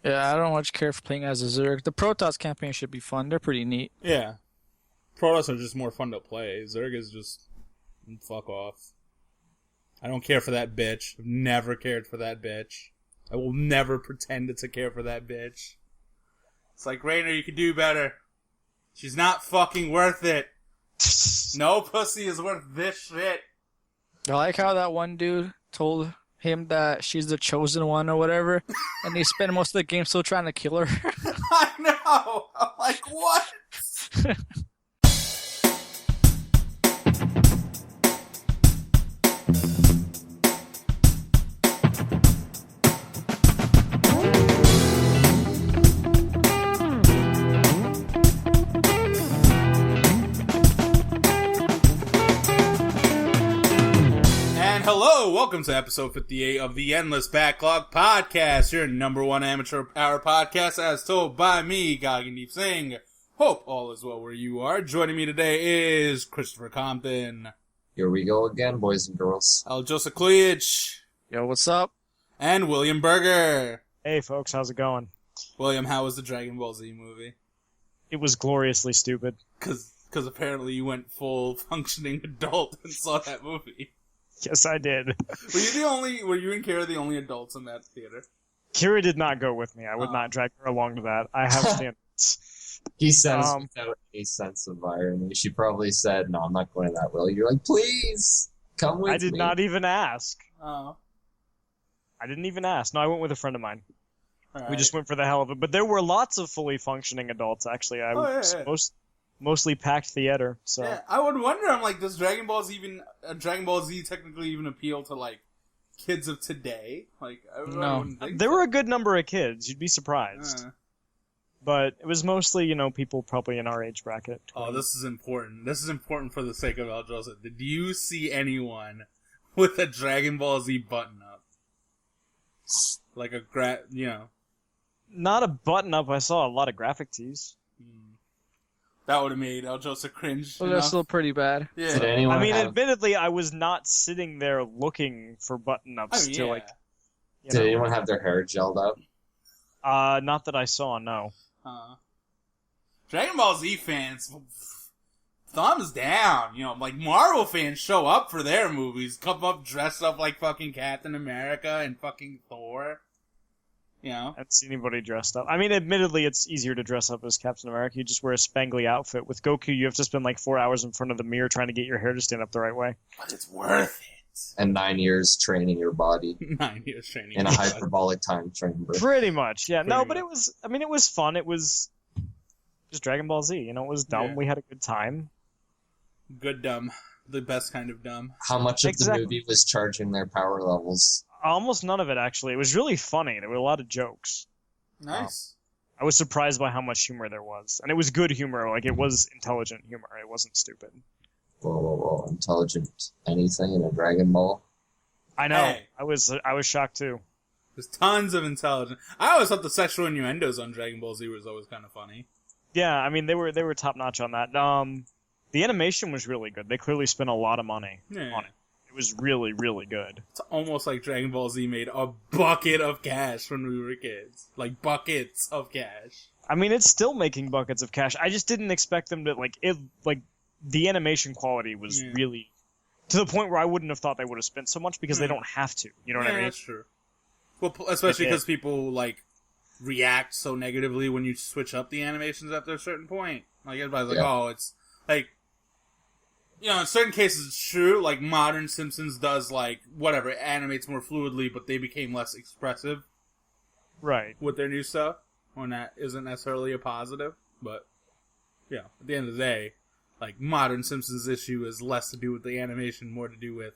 Yeah, I don't much care for playing as a Zerg. The Protoss campaign should be fun. They're pretty neat. Yeah. Protoss are just more fun to play. Zerg is just fuck off. I don't care for that bitch. I've never cared for that bitch. I will never pretend to care for that bitch. It's like, Raynor, you could do better. She's not fucking worth it. No pussy is worth this shit. I like how that one dude told him that she's the chosen one or whatever, and they spend most of the game still trying to kill her. I know. I'm like, what? Hello, welcome to episode 58 of the Endless Backlog Podcast, your number one amateur hour podcast as told by me, Gagandeep Singh. Hope all is well where you are. Joining me today is Christopher Compton. Here we go again, boys and girls. Joseph Cleach. Yo, what's up? And William Berger. Hey folks, how's it going? William, how was the Dragon Ball Z movie? It was gloriously stupid. Because apparently you went full functioning adult and saw that movie. Yes, I did. Were you and Kara the only adults in that theater? Kira did not go with me. I would not drag her along to that. I have standards. He says without any sense of irony. She probably said, no, I'm not going to that, Will. You're like, please, come with me. I did not even ask. Oh. I didn't even ask. No, I went with a friend of mine. Right. We just went for the hell of it. But there were lots of fully functioning adults, actually. I was mostly packed theater. So yeah, I would wonder. I'm like, does Dragon Ball Z technically even appeal to like kids of today? Like, I wouldn't think there so. were a good number of kids. You'd be surprised. But it was mostly, people probably in our age bracket. 20. Oh, this is important. This is important for the sake of El Joseph. Did you see anyone with a Dragon Ball Z button up? Like Not a button up. I saw a lot of graphic tees. That would have made El Joseph cringe. Well, they're still pretty bad. Yeah. Did anyone admittedly, I was not sitting there looking for button-ups Did anyone have their hair gelled up? Not that I saw, no. Dragon Ball Z fans, thumbs down. Like Marvel fans show up for their movies, come up dressed up like fucking Captain America and fucking Thor. I haven't seen anybody dressed up. I mean, admittedly, it's easier to dress up as Captain America. You just wear a spangly outfit. With Goku, you have to spend like 4 hours in front of the mirror trying to get your hair to stand up the right way. But it's worth it. And 9 years training your body. 9 years training in a hyperbolic time chamber. Pretty much, yeah. But it was fun. It was just Dragon Ball Z. It was dumb. Yeah. We had a good time. Good dumb. The best kind of dumb. How much of the movie was charging their power levels? Almost none of it, actually. It was really funny. There were a lot of jokes. Nice. I was surprised by how much humor there was. And it was good humor. Like, it was intelligent humor. It wasn't stupid. Whoa. Intelligent anything in a Dragon Ball? I know. Hey. I was shocked, too. There's tons of intelligence. I always thought the sexual innuendos on Dragon Ball Z was always kind of funny. Yeah, I mean, they were top-notch on that. The animation was really good. They clearly spent a lot of money on it. It was really, really good. It's almost like Dragon Ball Z made a bucket of cash when we were kids. Like, buckets of cash. I mean, it's still making buckets of cash. I just didn't expect them to, the animation quality was really... To the point where I wouldn't have thought they would have spent so much because they don't have to. You know what I mean? That's true. Well, especially because people, react so negatively when you switch up the animations after a certain point. Like, everybody's like, oh, it's... Like... in certain cases it's true, like modern Simpsons does, animates more fluidly, but they became less expressive. Right. With their new stuff, when that isn't necessarily a positive, but, at the end of the day, modern Simpsons issue is less to do with the animation, more to do with,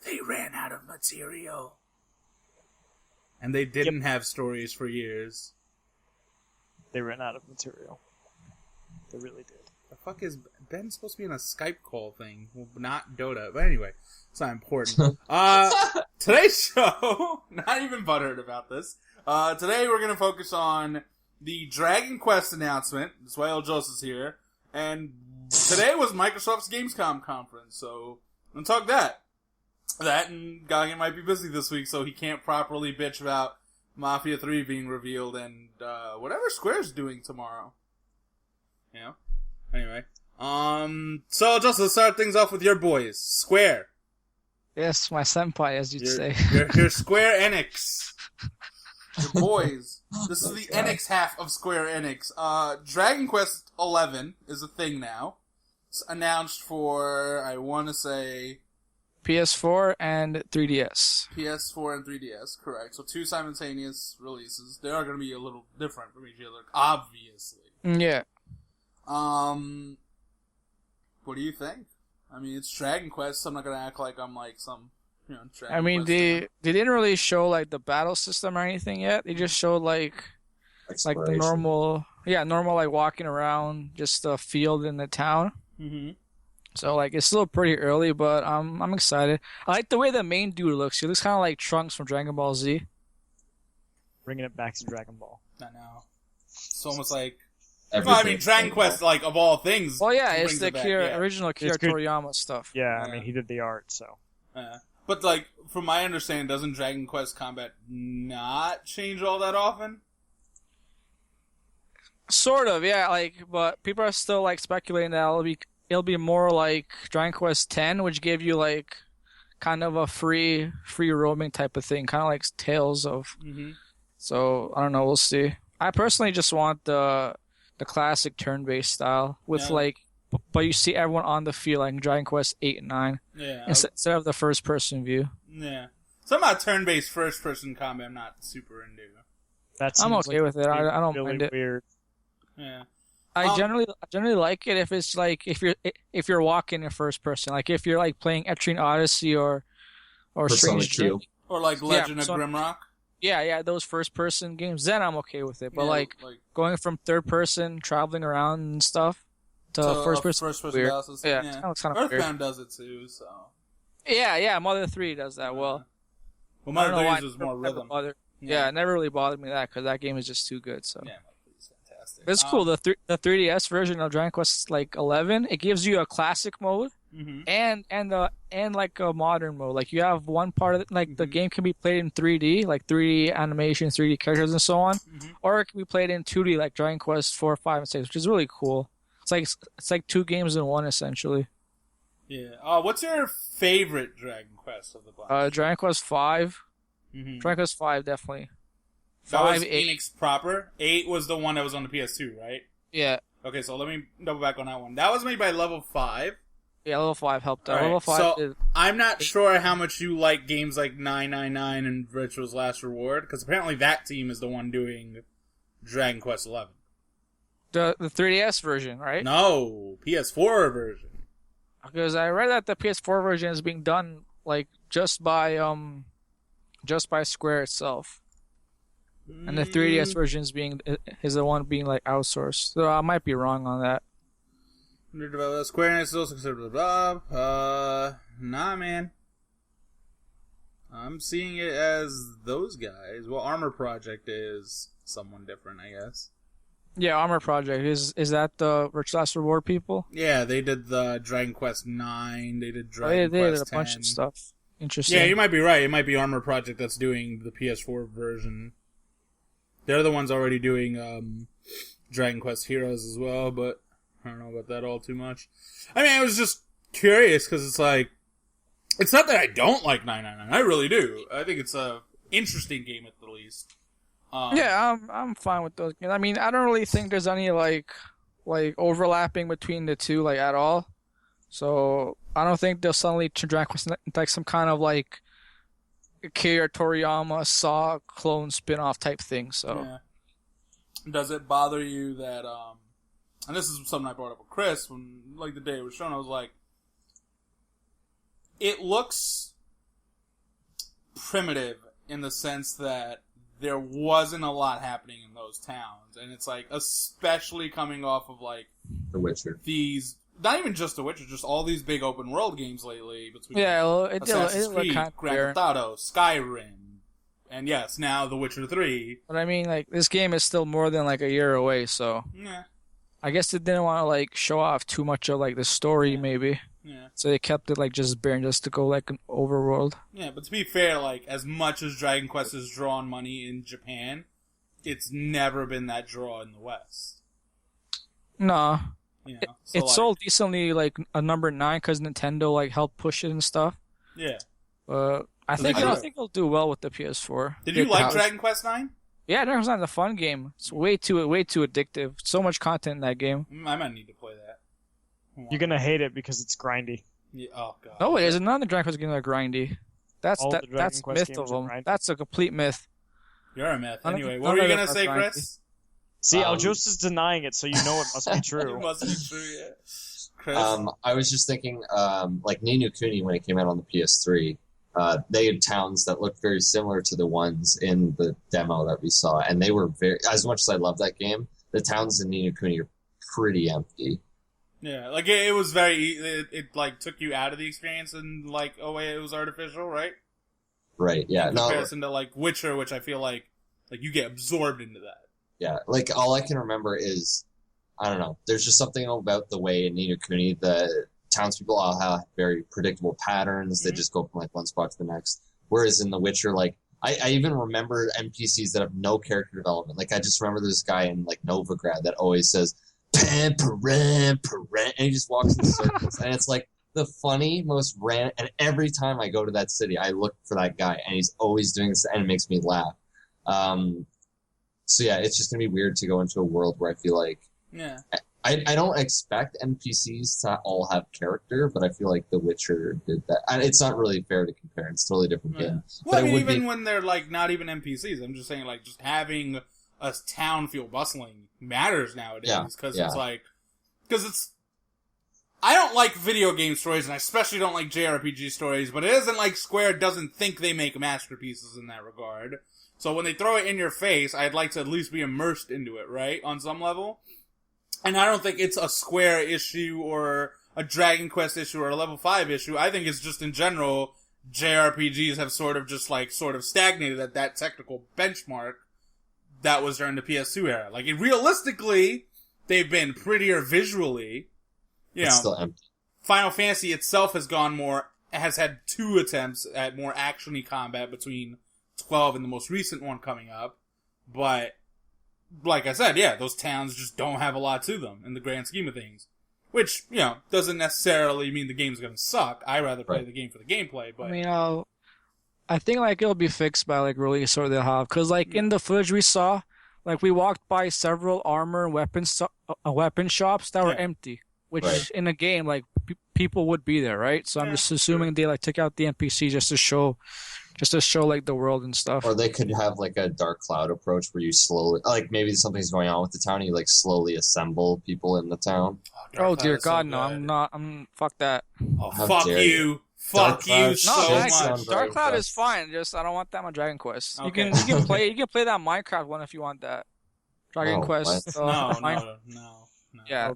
they ran out of material. And they didn't have stories for years. They ran out of material. They really did. The fuck is Ben supposed to be in a Skype call thing? Well, not Dota. But anyway, it's not important. Today's show, not even butthurt about this. Today we're going to focus on the Dragon Quest announcement. That's why El Joseph's here. And today was Microsoft's Gamescom conference, so I'm going to talk that. That and Gagan might be busy this week, so he can't properly bitch about Mafia 3 being revealed, and whatever Square's doing tomorrow. Anyway. So just to start things off with your boys, Square. Yes, my senpai, as you'd say. Your Square Enix. Your boys. This is the God. Enix half of Square Enix. Dragon Quest XI is a thing now. It's announced for, I want to say... PS4 and 3DS. PS4 and 3DS, correct. So 2 simultaneous releases. They are going to be a little different from each other, obviously. Yeah. What do you think? I mean, it's Dragon Quest, so I'm not going to act like I'm like some, Dragon I mean, Quest they fan. didn't really show like the battle system or anything yet. They just showed like the Exploration. normal like walking around just the field in the town. Mm-hmm. So like it's still pretty early, but I'm excited. I like the way the main dude looks. He looks kind of like Trunks from Dragon Ball Z. Bringing it back to Dragon Ball. I know. It's almost like... Everything. Well, I mean, Dragon Quest, like, of all things... Well, yeah, it's brings the it back, original Akira It's good. Toriyama stuff. Yeah, I Yeah. mean, he did the art, so. But, like, from my understanding, doesn't Dragon Quest combat not change all that often? Sort of, yeah. Like, but people are still like speculating that it'll be more like Dragon Quest X, which gave you like kind of a free roaming type of thing, kind of like Tales of. Mm-hmm. So I don't know. We'll see. I personally just want the classic turn-based style with Yeah. like, but you see everyone on the field like in Dragon Quest 8 and 9 Yeah. instead of the first-person view. Yeah. Some about turn-based first-person combat I'm not super into. That I'm seems okay like with it. I don't really mind it. weird. Yeah. I generally like it if it's like if you're walking in first person, like if you're like playing Etrian Odyssey or Persona Strange 2. Journey. Or like Legend of Persona- Grimrock. Yeah, those first person games. Then I'm okay with it. But Yeah, like going from third person, traveling around and stuff to first person. Weird. battles. Yeah, it looks kind of weird. Earthbound does it too, so. Yeah. Mother 3 does that well. Well, I don't know Mother why 3 is it more never rhythm. bothered- Yeah, it never really bothered me that because that game is just too good. So. Yeah, Mother 3 is fantastic. It's cool. The 3DS version of Dragon Quest like 11, it gives you a classic mode Mm-hmm. and like a modern mode. Like you have one part of it, like the Mhm. game can be played in 3D, like 3D animation, 3D characters, and so on, Mm-hmm. or it can be played in 2D, like Dragon Quest 4, 5, and 6, which is really cool. It's like 2 games in one essentially. Yeah. What's your favorite Dragon Quest of the bunch? Dragon Quest 5, Mm-hmm. Dragon Quest 5 definitely. That was 5, 8. Enix proper. 8 was the one that was on the PS2, right? Yeah, Okay, so let me double back on that one. That was made by Level 5. level 5 helped out. Alright, Level 5 so is I'm not sure how much you like games like 999 and Virtual's Last Reward, because apparently that team is the one doing Dragon Quest 11. the 3DS version, right? No, PS4 version. Because I read that the PS4 version is being done like just by Square itself, and the 3DS version is the one being like outsourced. So I might be wrong on that. Square Enix is also considered blah, blah. Nah, man. I'm seeing it as those guys. Well, Armor Project is someone different, I guess. Yeah, Armor Project is that the Virtual Last Reward people? Yeah, they did the Dragon Quest 9. They did Oh, Dragon they did Quest a bunch 10. of stuff. Interesting. Yeah, you might be right. It might be Armor Project that's doing the PS4 version. They're the ones already doing Dragon Quest Heroes as well, but I don't know about that all too much. I mean, I was just curious because it's like, it's not that I don't like 999. I really do. I think it's a interesting game at the least. Yeah, I'm fine with those games. I mean, I don't really think there's any like overlapping between the two like at all. So I don't think they'll suddenly turn Dragon Quest into like some kind of like Akira Toriyama Saw clone spin-off type thing. So Yeah. Does it bother you that, and this is something I brought up with Chris when, like, the day it was shown, I was like, it looks primitive in the sense that there wasn't a lot happening in those towns, and it's like, especially coming off of, like, The Witcher. these, not even just The Witcher, just all these big open world games lately, between yeah, well, it Assassin's look Creed, kind of Grand weird. Theft Auto, Skyrim, and yes, now The Witcher 3. But I mean, like this game is still more than like a year away, so Yeah. I guess they didn't want to like show off too much of like the story, maybe. Yeah. So they kept it like just bare, just to go like an overworld. Yeah, but to be fair, like, as much as Dragon Quest has drawn money in Japan, it's never been that draw in the West. No, You know? it like, sold decently like a number 9 because Nintendo like helped push it and stuff. Yeah. I think I think it'll do well with the PS4. Did you like Dragon Quest 9? Yeah, Dragon Quest 9 is a fun game. It's way too addictive. So much content in that game. I might need to play that. You're gonna hate it because it's grindy. Yeah, oh god. No, it isn't. None of the Dragon Quest games are grindy. That's myth of them. That's a complete myth. You're a myth. None of Anyway, the- what were none you of gonna them say, are Chris? See, Aljos is denying it, so you know it must be true. It must be true, yeah. Chris? I was just thinking, like Ni no Kuni when it came out on the PS3, they had towns that looked very similar to the ones in the demo that we saw, and they were very. As much as I love that game, the towns in Ni no Kuni are pretty empty. Yeah, like it was very. It like took you out of the experience and like, oh wait, it was artificial, right? Right. Yeah. In No. comparison to like Witcher, which I feel like you get absorbed into that. Yeah. Like all I can remember is, I don't know. There's just something about the way in Ni no Kuni the townspeople all have very predictable patterns. They just go from like one spot to the next. Whereas in The Witcher, like I even remember NPCs that have no character development. Like I just remember this guy in like Novigrad that always says "Pam, param, param," and he just walks in circles, and it's like the funny, most random. And every time I go to that city, I look for that guy, and he's always doing this, and it makes me laugh. So yeah, it's just gonna be weird to go into a world where I feel like I don't expect NPCs to all have character, but I feel like The Witcher did that. And it's not really fair to compare; it's a totally different game. Well, But I mean, even when they're like not even NPCs, I'm just saying like just having a town feel bustling matters nowadays because it's like I don't like video game stories, and I especially don't like JRPG stories, but it isn't like Square doesn't think they make masterpieces in that regard. So when they throw it in your face, I'd like to at least be immersed into it, right? On some level. And I don't think it's a Square issue or a Dragon Quest issue or a Level 5 issue. I think it's just in general, JRPGs have sort of stagnated at that technical benchmark that was during the PS2 era. Like, realistically, they've been prettier visually. You know, still empty. Final Fantasy itself has had 2 attempts at more action-y combat between 12 and the most recent one coming up. But, like I said, yeah, those towns just don't have a lot to them in the grand scheme of things. Which, you know, doesn't necessarily mean the game's gonna suck. I rather play the game for the gameplay, but... I mean, I think like it'll be fixed by like release or they'll have, because like in the footage we saw, like we walked by several armor and weapon shops that were empty, which in a game like people would be there, right? So I'm just assuming they like took out the NPC just to show like the world and stuff. Or they could have like a Dark Cloud approach where you slowly, like maybe something's going on with the town, and you like slowly assemble people in the town. Oh dear God, no! Fuck that. Oh, fuck you. Fuck you so much. Dark Cloud is fine. Just I don't want that on Dragon Quest. Okay. You can play that Minecraft one if you want that. Dragon Quest. No. Yeah,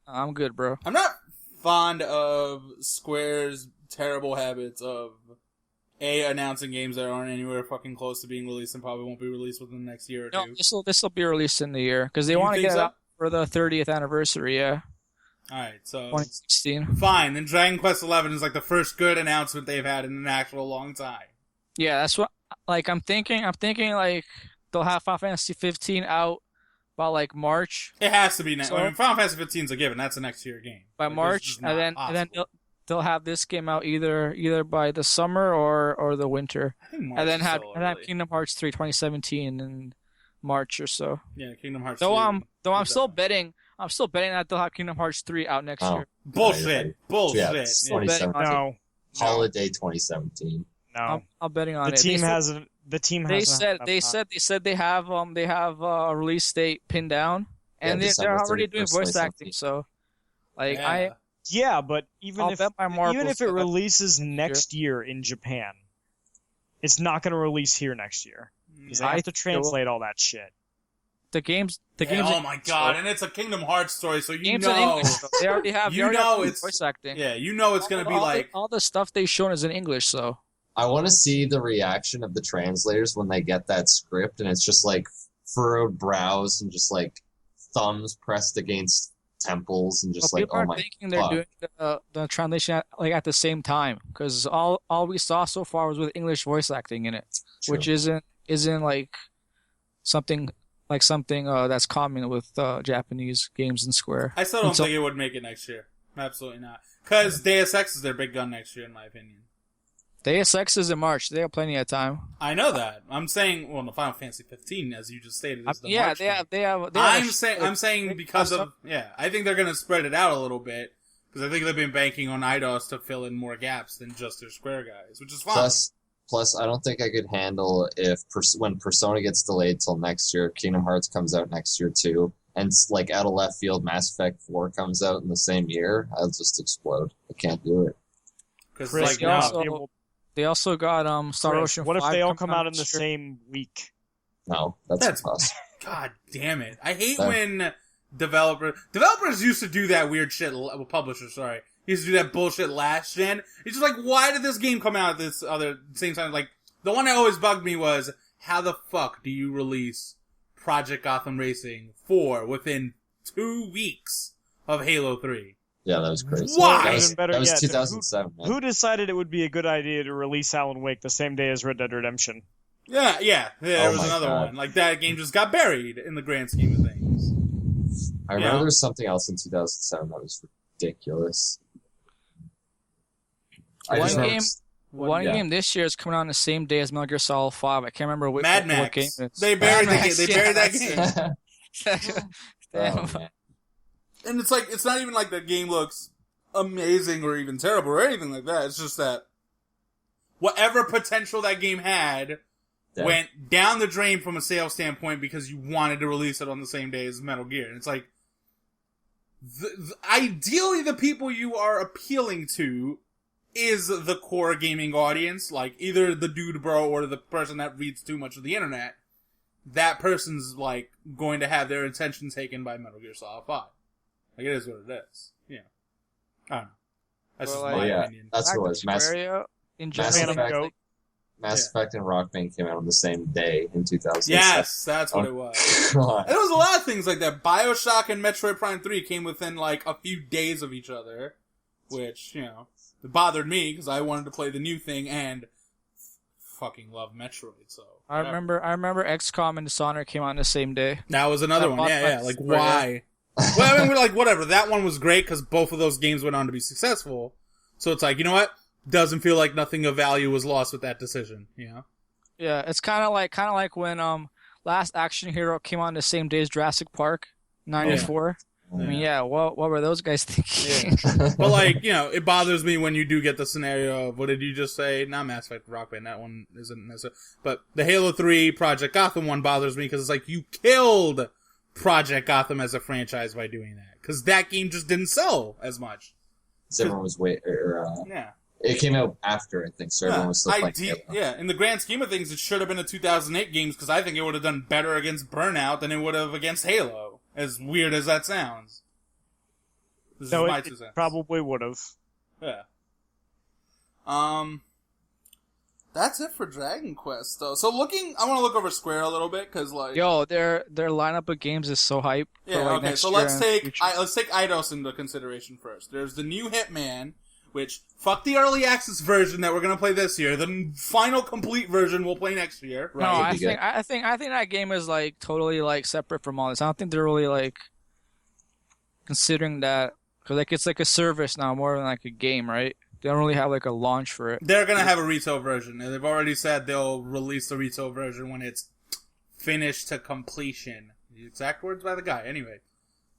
I'm good, bro. I'm not fond of Square's terrible habits of announcing games that aren't anywhere fucking close to being released and probably won't be released within the next year or two. This will be released in the year because they want to get it out for the 30th anniversary. Yeah. Alright, so 2016. Fine, then Dragon Quest XI is like the first good announcement they've had in an actual long time. Yeah, that's what like I'm thinking like they'll have Final Fantasy 15 out by like March. It has to be next. I mean, Final Fantasy 15 is a given. That's a next year game. By March, and then they'll have this game out either by the summer or the winter, and then have Kingdom Hearts 3 2017 in March or so. Yeah, Kingdom Hearts. I'm still betting that they'll have Kingdom Hearts 3 out next year. Bullshit. Bullshit. Yeah, 2017. No. Holiday 2017. No. I'm betting on it. The team hasn't. They said they have a release date pinned down, and they're already doing voice acting. So, like Yeah, but even if it that releases next year in Japan, it's not going to release here next year because I have to translate all that shit. The games. Oh my god! And it's a Kingdom Hearts story, so you games know in English, they already have. It's voice acting. Yeah, you know it's going to be like all the stuff they've shown is in English. So I want to see the reaction of the translators when they get that script, and it's just like furrowed brows and just like thumbs pressed against temples and Well, just like, people oh are my thinking they're fuck. doing the translation at the same time because all we saw so far was with English voice acting in it, True. which isn't like something that's common with Japanese games in Square. I still don't Until- think it would make it next year. Absolutely not. Because Deus Ex is their big gun next year, in my opinion. Deus Ex is in March. They have plenty of time. I know that. I'm saying, well, no, Final Fantasy 15, as you just stated, is the Yeah, March they game. have. They have I'm saying because of, yeah, I think they're going to spread it out a little bit, because I think they've been banking on IDOS to fill in more gaps than just their Square guys, which is fine. Plus, I don't think I could handle when Persona gets delayed till next year, Kingdom Hearts comes out next year too, and like out of left field, Mass Effect 4 comes out in the same year. I'll just explode. I can't do it. Because, Chris, like, they now, also- They also got Star Chris, Ocean. what if 5 they all coming come out in the this year. same week? No, that's impossible. God damn it. I hate That- when developers used to do that weird shit, well, publishers, sorry, used to do that bullshit last gen. It's just like, why did this game come out at this other same time? Like, the one that always bugged me was, how the fuck do you release Project Gotham Racing 4 within 2 weeks of Halo 3? Yeah, that was crazy. Why? Even better that was yet, 2007, man. Who decided it would be a good idea to release Alan Wake the same day as Red Dead Redemption? Yeah, there Oh was my another God. one. Like, that game just got buried in the grand scheme of things. I remember Yeah. there was something else in 2007 that was ridiculous. I One just remember- game- One yeah. game this year is coming out on the same day as Metal Gear Solid 5. I can't remember what Mad what Max. game it is. They buried Mad the Max, game. They yeah, buried that that's game. it. Damn. Oh, man. And it's like, it's not even like the game looks amazing or even terrible or anything like that. It's just that whatever potential that game had Yeah. went down the drain from a sales standpoint because you wanted to release it on the same day as Metal Gear. And it's like, ideally the people you are appealing to is the core gaming audience, like either the dude bro or the person that reads too much of the internet. That person's like going to have their attention taken by Metal Gear Solid 5. Like, it is what it is. Yeah. I don't know. That's Well, just like- my yeah, opinion. that's what it was. Mass In Mass general, Effect. I think- Effect and Rock Band came out on the same day in 2007. Yes, that's what it was. God. And there was a lot of things like that. BioShock and Metroid Prime 3 came within like a few days of each other, which, you know, it bothered me because I wanted to play the new thing and fucking love Metroid, so. I whatever. remember XCOM and Dishonored came out on the same day. That was another I one. bought Yeah, that like, for- why? Well, I mean, we're like, whatever. That one was great because both of those games went on to be successful. So it's like, you know what? Doesn't feel like nothing of value was lost with that decision, you know? Yeah, it's kind of like when Last Action Hero came out on the same day as Jurassic Park, '94. I mean, yeah, what were those guys thinking? But like, you know, it bothers me when you do get the scenario of, what did you just say? Not Mass Effect Rock Band, that one isn't necessary. But the Halo 3 Project Gotham one bothers me because it's like, you killed Project Gotham as a franchise by doing that. Because that game just didn't sell as much. Everyone was Yeah. it came out after, I think, so everyone was still playing Halo. Yeah, in the grand scheme of things, it should have been a 2008 games because I think it would have done better against Burnout than it would have against Halo. As weird as that sounds. This No, is my it 2 cents. probably would have. Yeah. That's it for Dragon Quest, though. So I want to look over Square a little bit, because, like... Yo, their lineup of games is so hype. Yeah, for, like, okay, next so year let's and take future. Eidos into consideration first. There's the new Hitman, which, fuck the early access version that we're gonna play this year. The final complete version we'll play next year, No, right? I think that game is like totally like separate from all this. I don't think they're really like considering that because like it's like a service now more than like a game, right? They don't really have like a launch for it. They're gonna have a retail version, and they've already said they'll release the retail version when it's finished to completion. The exact words by the guy, anyway.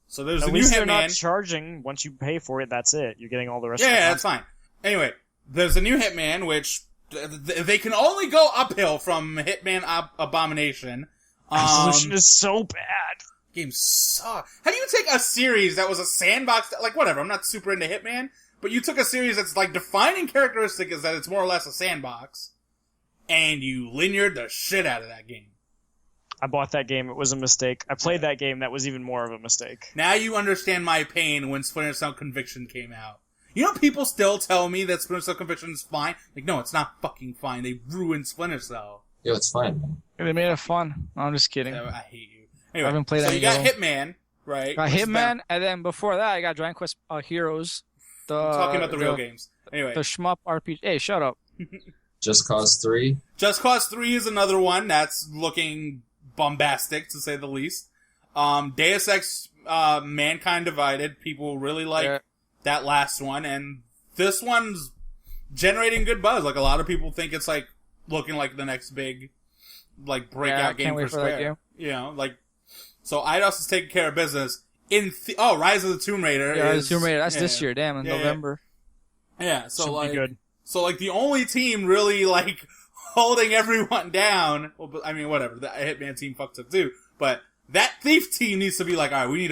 So there's At the new least they're not Hitman. charging. Once you pay for it, that's it. You're getting all the rest Yeah, of the that's fine. Anyway, there's a new Hitman, which they can only go uphill from Hitman Abomination. Resolution is so bad. Game suck. How do you take a series that was a sandbox, like whatever, I'm not super into Hitman, but you took a series that's like defining characteristic is that it's more or less a sandbox, and you lineared the shit out of that game. I bought that game. It was a mistake. I played that game. That was even more of a mistake. Now you understand my pain when Splinter Cell Conviction came out. You know, people still tell me that Splinter Cell Conviction is fine. Like, no, it's not fucking fine. They ruined Splinter Cell. Yo, it's fine, man. They made it fun. No, I'm just kidding. I hate you. I Anyway, haven't played so any you got of them. Hitman, right? Got Which has been- Hitman, and then before that, I got Dragon Quest Heroes. I'm talking about the real games. Anyway, the shmup RPG. Hey, shut up. Just Cause 3. Just Cause 3 is another one that's looking bombastic, to say the least. Deus Ex Mankind Divided. People really like that last one, and this one's generating good buzz. Like, a lot of people think it's like looking like the next big like breakout game for Square. That game. You know, like, so Eidos is taking care of business. Rise of the Tomb Raider. Yeah, Rise of the Tomb Raider. That's yeah, this year, damn, in November. Yeah, so Should like, be good. so like the only team really like holding everyone down. Well, I mean, whatever. The Hitman team fucked up too, but that Thief team needs to be like, all right, we need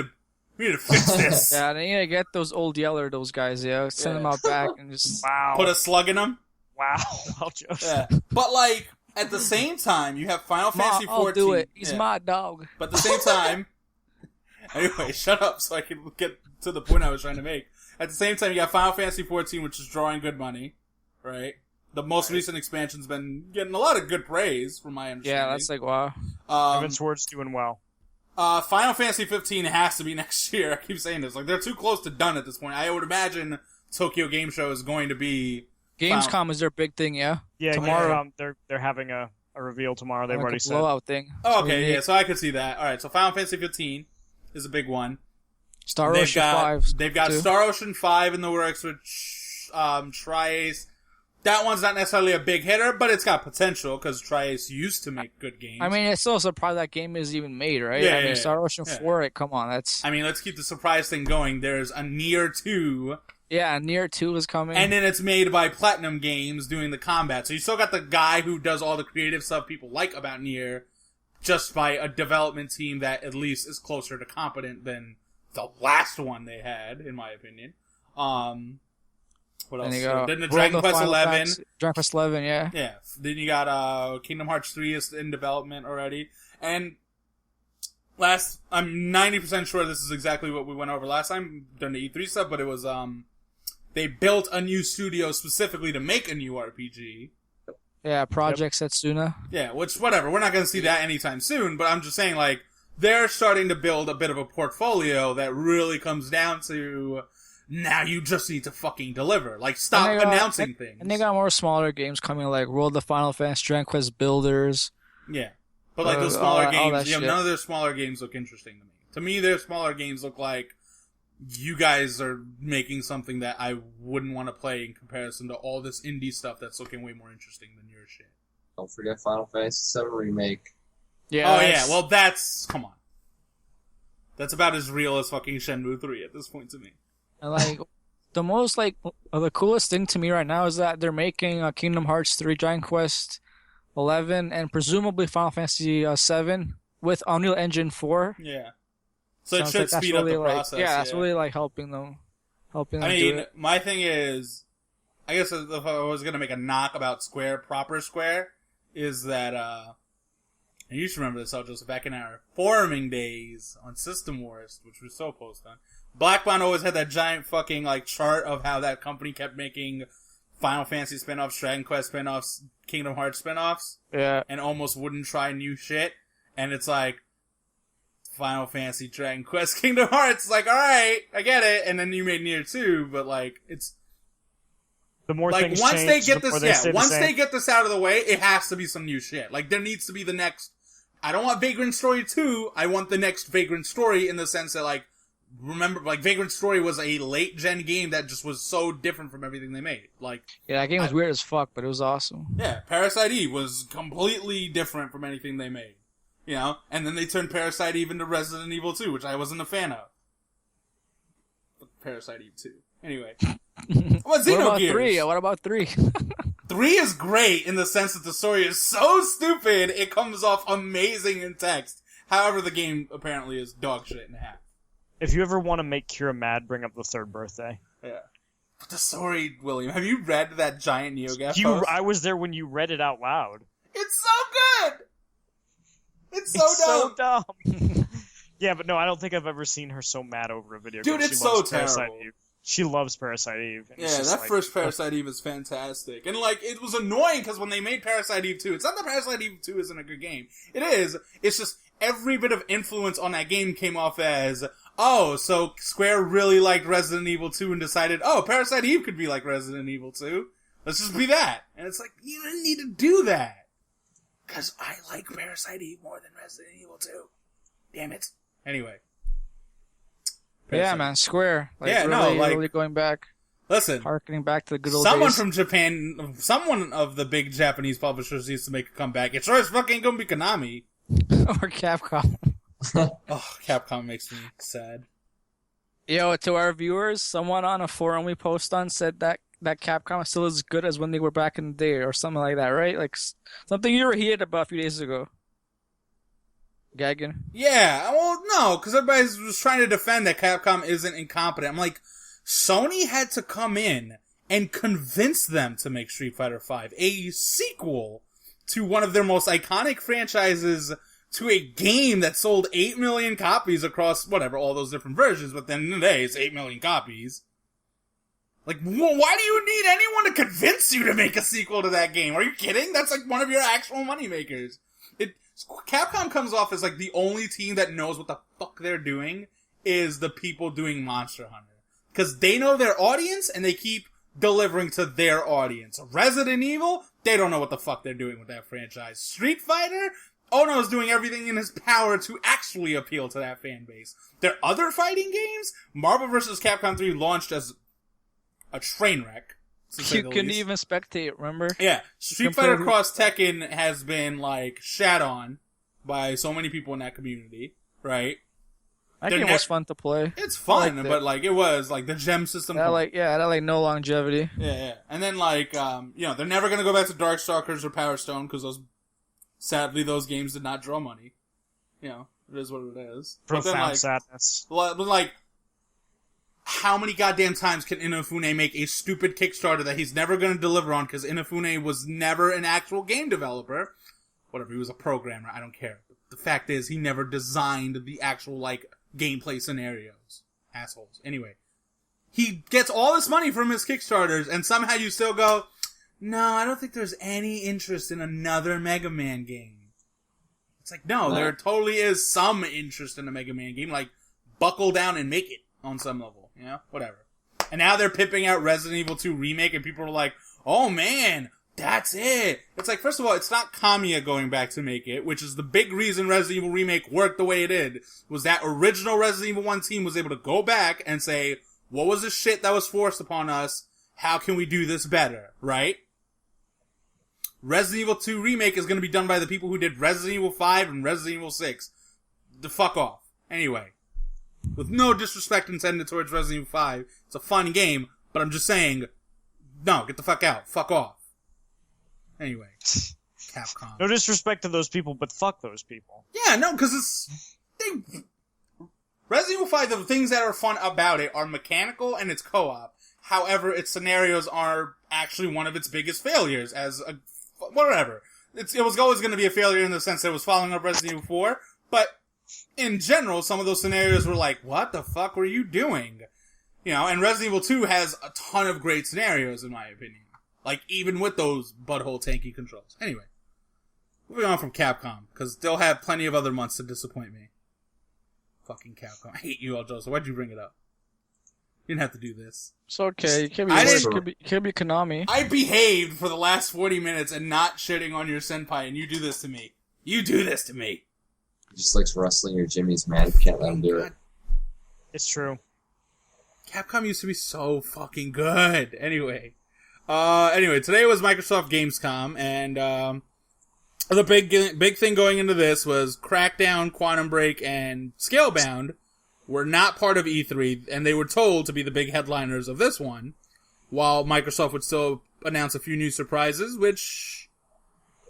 to fix this. Yeah, they need to get those old Yeller, those guys. Yeah, send them out back and just Wow. Put a slug in them. Wow. Well, Josh. Yeah, but like at the same time, you have Final Fantasy 14. I'll do it. He's my dog. But at the same time, anyway, shut up so I can get to the point I was trying to make. At the same time, you got Final Fantasy 14, which is drawing good money, right? The most recent expansion's been getting a lot of good praise, from my understanding. Yeah, that's like wow. Heavensward's doing well. Final Fantasy 15 has to be next year. I keep saying this. Like, they're too close to done at this point. I would imagine Tokyo Game Show is going to be... Gamescom is their big thing, yeah? Yeah, Tomorrow. they're having a reveal tomorrow. They've Like already a said. blowout thing. Oh, okay, yeah, so I could see that. Alright, so Final Fantasy 15 is a big one. Star Ocean 5. They've got too. Star Ocean 5 in the works with Tri-Ace. That one's not necessarily a big hitter, but it's got potential because Tri-Ace used to make good games. I mean, it's still a surprise that game is even made, right? Yeah, I mean, yeah, Star Ocean yeah. 4, come on, that's... I mean, let's keep the surprise thing going. There's a Nier 2, Yeah, Nier 2 is coming. and then it's made by Platinum Games doing the combat. So you still got the guy who does all the creative stuff people like about Nier, just by a development team that at least is closer to competent than the last one they had, in my opinion. What else? Then you got Then the World Dragon of Quest Final 11. Fantasy- Dragon Quest 11, yeah. Yeah. Then you got Kingdom Hearts 3 is in development already. And I'm 90% sure this is exactly what we went over last time during the E3 stuff, but it was they built a new studio specifically to make a new RPG. Yeah, Project Setsuna. Yeah, which, whatever, we're not going to see that anytime soon, but I'm just saying, like, they're starting to build a bit of a portfolio that really comes down to, now you just need to fucking deliver. Like, stop announcing things. And they got more smaller games coming, like World of Final Fantasy, Dragon Quest Builders. Yeah. But, like, those smaller all games, that none of their smaller games look interesting to me. To me, their smaller games look like you guys are making something that I wouldn't want to play in comparison to all this indie stuff that's looking way more interesting than your shit. Don't forget Final Fantasy VII Remake. Yeah. Oh, yeah, well, come on. That's about as real as fucking Shenmue 3 at this point to me. And like the most the coolest thing to me right now is that they're making Kingdom Hearts 3, Dragon Quest 11, and presumably Final Fantasy 7 with Unreal Engine 4. Yeah. So it Sounds should like that's speed up really, the process. Yeah, that's really like helping them I do mean, it. my thing is, I guess if I was going to make a knock about Square, proper Square, is that, and you should remember this, Joseph, back in our foruming days on System Wars, which we're so post on, Blackbound always had that giant fucking, like, chart of how that company kept making Final Fantasy spin-offs, Dragon Quest spin-offs, Kingdom Hearts spin-offs, Yeah. and almost wouldn't try new shit, and it's like, Final Fantasy, Dragon Quest, Kingdom Hearts, like, alright, I get it, and then you made Nier 2, but, like, it's, The more like, things once change, they get the more this, stay the once same. they get this out of the way, it has to be some new shit. Like, there needs to be the next, I don't want Vagrant Story 2, I want the next Vagrant Story in the sense that, like, remember, like, Vagrant Story was a late-gen game that just was so different from everything they made. Like, Yeah, that game was weird as fuck, but it was awesome. yeah, Parasite Eve was completely different from anything they made. You know? And then they turned Parasite Eve into Resident Evil 2, which I wasn't a fan of. But Parasite Eve 2. Anyway. What about Xenogears? 3? What about 3? 3 is great in the sense that the story is so stupid, it comes off amazing in text. However, the game apparently is dog shit in half. If you ever want to make Kira mad, bring up the third birthday. Yeah. But the story, William, have you read that giant NeoGaf post? I was there when you read it out loud. It's so good! It's so dumb! So dumb. Yeah, but no, I don't think I've ever seen her so mad over a video game. Dude, it's She loves so Parasite terrible. Eve. She loves Parasite Eve. And it's Yeah, just that like, first Parasite Eve is fantastic. And, like, it was annoying because when they made Parasite Eve 2, it's not that Parasite Eve 2 isn't a good game. It is. It's just every bit of influence on that game came off as, oh, so Square really liked Resident Evil 2 and decided, oh, Parasite Eve could be like Resident Evil 2. Let's just be that. And it's like, you didn't need to do that. Because I like Parasite Eve more than Resident Evil 2. Damn it. Anyway. Yeah, man, Square. Really going back. Listen. Harkening back to the good old someone days. from Japan, someone of the big Japanese publishers needs to make a comeback. It sure as fuck ain't gonna be Konami. Or Capcom. Oh, Capcom makes me sad. Yo, to our viewers, someone on a forum we post on said that Capcom is still as good as when they were back in the day, or something like that, right? Like something you were heated about a few days ago. Gagging. Yeah, well, no, because everybody was trying to defend that Capcom isn't incompetent. I'm like, Sony had to come in and convince them to make Street Fighter V a sequel to one of their most iconic franchises, to a game that sold 8 million copies across, whatever, all those different versions, but then today it's 8 million copies. Like, why do you need anyone to convince you to make a sequel to that game? Are you kidding? That's like one of your actual moneymakers. Capcom comes off as like the only team that knows what the fuck they're doing is the people doing Monster Hunter. Because they know their audience and they keep delivering to their audience. Resident Evil, they don't know what the fuck they're doing with that franchise. Street Fighter, Ono is doing everything in his power to actually appeal to that fan base. Their other fighting games, Marvel vs. Capcom 3 launched as a train wreck. You couldn't even spectate, remember? Yeah. Street Fighter Cross Tekken has been, like, shat on by so many people in that community, right? That game was fun to play. It's fun, but, like, it was, like, the gem system. That had no longevity. Yeah. And then, like, they're never gonna go back to Darkstalkers or Power Stone, because sadly, those games did not draw money. You know, it is what it is. Profound sadness. But, like, how many goddamn times can Inafune make a stupid Kickstarter that he's never going to deliver on because Inafune was never an actual game developer? Whatever, he was a programmer, I don't care. The fact is, he never designed the actual, like, gameplay scenarios. Assholes. Anyway. He gets all this money from his Kickstarters, and somehow you still go, no, I don't think there's any interest in another Mega Man game. It's like, no, there totally is some interest in a Mega Man game, like, buckle down and make it on some level. You know, whatever. And now they're pimping out Resident Evil 2 Remake, and people are like, oh man, that's it. It's like, first of all, it's not Kamiya going back to make it, which is the big reason Resident Evil Remake worked the way it did, was that original Resident Evil 1 team was able to go back and say, what was the shit that was forced upon us? How can we do this better, right? Resident Evil 2 Remake is going to be done by the people who did Resident Evil 5 and Resident Evil 6. The fuck off. Anyway. With no disrespect intended towards Resident Evil 5. It's a fun game, but I'm just saying, no, get the fuck out. Fuck off. Anyway. Capcom. No disrespect to those people, but fuck those people. Yeah, no, because Resident Evil 5, the things that are fun about it are mechanical and it's co-op. However, its scenarios are actually one of its biggest failures whatever. It was always going to be a failure in the sense that it was following up Resident Evil 4, but in general, some of those scenarios were like, what the fuck were you doing? You know, and Resident Evil 2 has a ton of great scenarios, in my opinion. Like, even with those butthole tanky controls. Anyway. Moving on from Capcom, because they'll have plenty of other months to disappoint me. Fucking Capcom. I hate you all, Joseph. Why'd you bring it up? You didn't have to do this. It's okay. It can't be worse. It can't be Konami. I behaved for the last 40 minutes and not shitting on your senpai, and you do this to me. You do this to me. He just likes wrestling your Jimmy's, man. You can't let him do it. It's true. Capcom used to be so fucking good. Anyway, today was Microsoft Gamescom, and the big thing going into this was Crackdown, Quantum Break, and Scalebound were not part of E3, and they were told to be the big headliners of this one, while Microsoft would still announce a few new surprises, which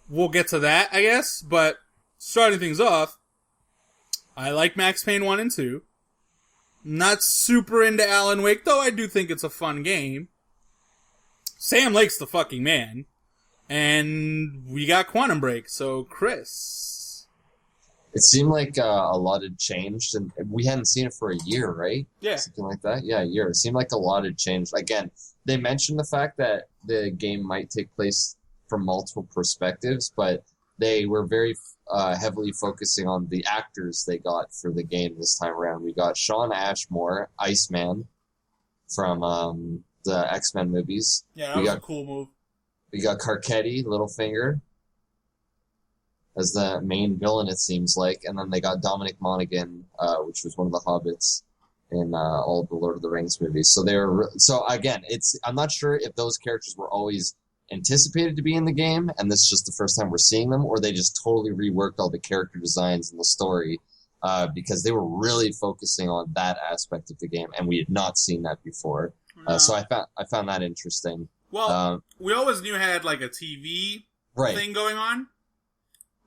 we'll get to that, I guess. But starting things off, I like Max Payne 1 and 2. Not super into Alan Wake, though I do think it's a fun game. Sam Lake's the fucking man. And we got Quantum Break, so Chris. It seemed like a lot had changed, and we hadn't seen it for a year, right? Yeah. Something like that? Yeah, a year. It seemed like a lot had changed. Again, they mentioned the fact that the game might take place from multiple perspectives, but they were very heavily focusing on the actors they got for the game this time around. We got Sean Ashmore, Iceman, from the X-Men movies. Yeah, that was a cool move. We got Carcetti, Littlefinger, as the main villain, it seems like. And then they got Dominic Monaghan, which was one of the hobbits in all of the Lord of the Rings movies. So they were. So again, I'm not sure if those characters were always anticipated to be in the game, and this is just the first time we're seeing them, or they just totally reworked all the character designs and the story, because they were really focusing on that aspect of the game, and we had not seen that before. So I found that interesting. Well, we always knew it had like a TV thing going on,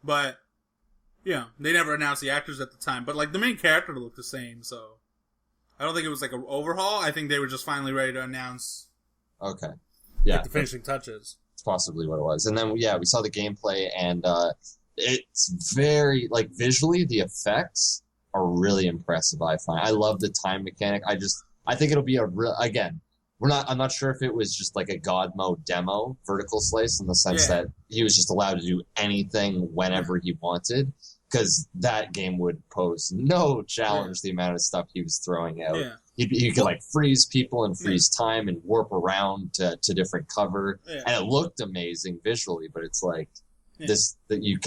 but yeah, they never announced the actors at the time. But like the main character looked the same, so I don't think it was like an overhaul. I think they were just finally ready to announce. Okay. Yeah. Like the finishing touches. It's possibly what it was. And then we saw the gameplay, and it's very like visually the effects are really impressive. I find I love the time mechanic. I think it'll be again. I'm not sure if it was just like a God mode demo, vertical slice, in the sense that he was just allowed to do anything whenever he wanted, because that game would pose no challenge the amount of stuff he was throwing out. Yeah. You could like freeze people and freeze time and warp around to different cover, and it looked amazing visually. But it's like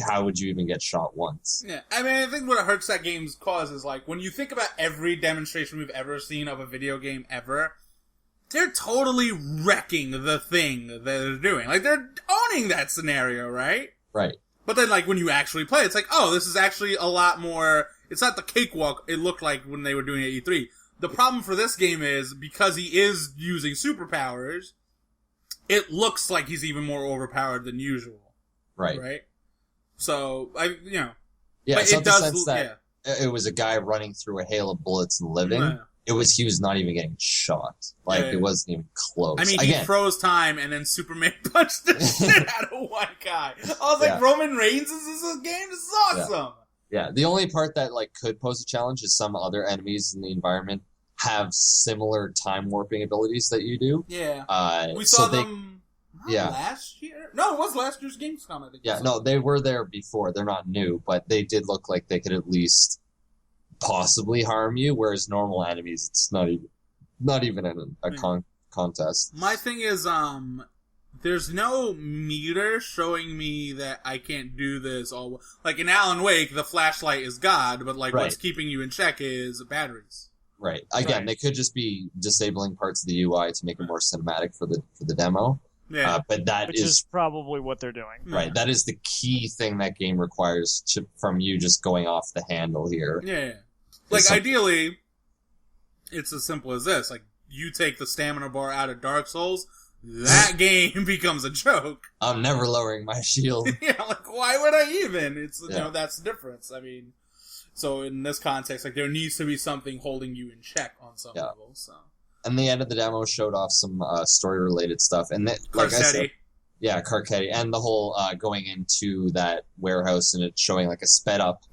how would you even get shot once? Yeah, I mean, I think what hurts that game's cause is like when you think about every demonstration we've ever seen of a video game ever, they're totally wrecking the thing that they're doing. Like they're owning that scenario, right? Right. But then, like when you actually play, it's like, oh, this is actually a lot more. It's not the cakewalk it looked like when they were doing it at E3. The problem for this game is, because he is using superpowers, it looks like he's even more overpowered than usual. Right. Right? So, Yeah, but it's it not the does, sense that it was a guy running through a hail of bullets and living. Yeah. He was not even getting shot. Like, it wasn't even close. I mean, he froze time and then Superman punched the shit out of one guy. I was like, Roman Reigns is this game? This is awesome! Yeah, the only part that like could pose a challenge is some other enemies in the environment have similar time warping abilities that you do. Yeah. We saw them last year? No, it was last year's Gamescom, I think. Yeah, no, they were there before. They're not new, but they did look like they could at least possibly harm you, whereas normal enemies, it's not even in a contest. My thing is, there's no meter showing me that I can't do this all. Like in Alan Wake, the flashlight is God, but like what's keeping you in check is batteries. Right. Again, they could just be disabling parts of the UI to make it more cinematic for the demo. Yeah, but which is probably what they're doing. Right. Yeah. That is the key thing that game requires from you just going off the handle here. Yeah. Like ideally, it's as simple as this: like you take the stamina bar out of Dark Souls, that game becomes a joke. I'm never lowering my shield. Yeah, like why would I even? It's you know that's the difference. I mean. So in this context, like there needs to be something holding you in check on some level. So. And the end of the demo showed off some story-related stuff, and like I said, Carcetti, and the whole going into that warehouse and it showing like a sped up.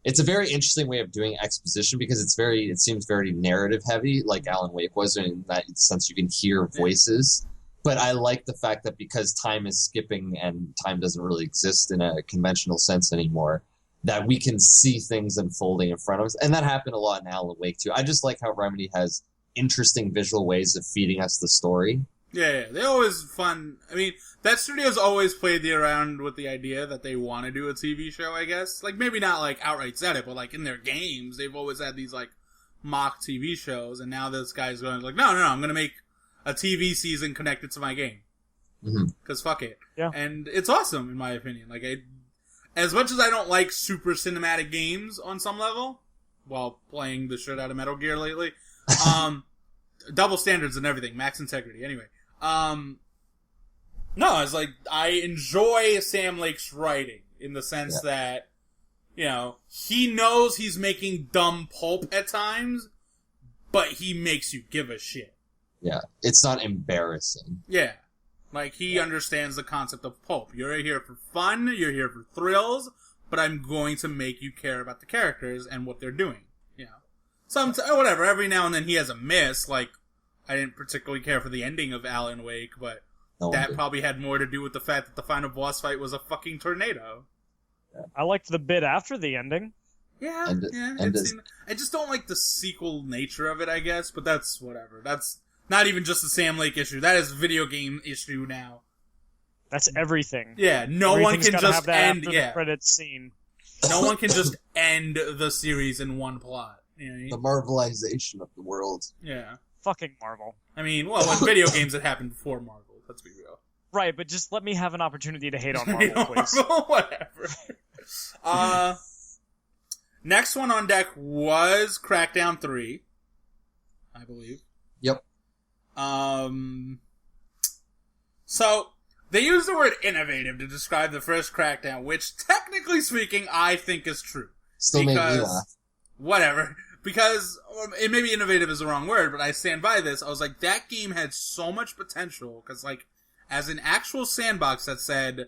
It's a very interesting way of doing exposition because it seems very narrative heavy, like Alan Wake was, in that sense you can hear voices. But I like the fact that because time is skipping and time doesn't really exist in a conventional sense anymore, that we can see things unfolding in front of us. And that happened a lot in Alan Wake, too. I just like how Remedy has interesting visual ways of feeding us the story. Yeah, they're always fun. I mean, that studio's always played around with the idea that they want to do a TV show, I guess. Like, maybe not, like, outright said it, but, like, in their games, they've always had these, like, mock TV shows, and now this guy's going, like, no, I'm going to make a TV season connected to my game. Because fuck it. Yeah. And it's awesome, in my opinion. Like, as much as I don't like super cinematic games on some level, while playing the shit out of Metal Gear lately, double standards and everything, max integrity. Anyway, no, it's like I enjoy Sam Lake's writing in the sense that you know he knows he's making dumb pulp at times, but he makes you give a shit. Yeah, it's not embarrassing. Yeah. Like, he understands the concept of pulp. You're here for fun, you're here for thrills, but I'm going to make you care about the characters and what they're doing, you know. Whatever, every now and then he has a miss, like, I didn't particularly care for the ending of Alan Wake, but that probably had more to do with the fact that the final boss fight was a fucking tornado. I liked the bit after the ending. Yeah, I just don't like the sequel nature of it, I guess, but that's whatever. That's not even just the Sam Lake issue. That is a video game issue now. That's everything. Yeah, no one can just have that end. after Yeah, the credits scene. no one can just end the series in one plot. You know what I mean? The Marvelization of the world. Yeah. Fucking Marvel. I mean, well, in video games it happened before Marvel. Let's be real. Right, but just let me have an opportunity to hate on Marvel, please. Marvel, whatever. Next one on deck was Crackdown 3, I believe. Yep. So, they use the word innovative to describe the first Crackdown, which, technically speaking, I think is true. Still made me laugh. Whatever. Because, it maybe innovative is the wrong word, but I stand by this. I was like, that game had so much potential, because, like, as an actual sandbox that said,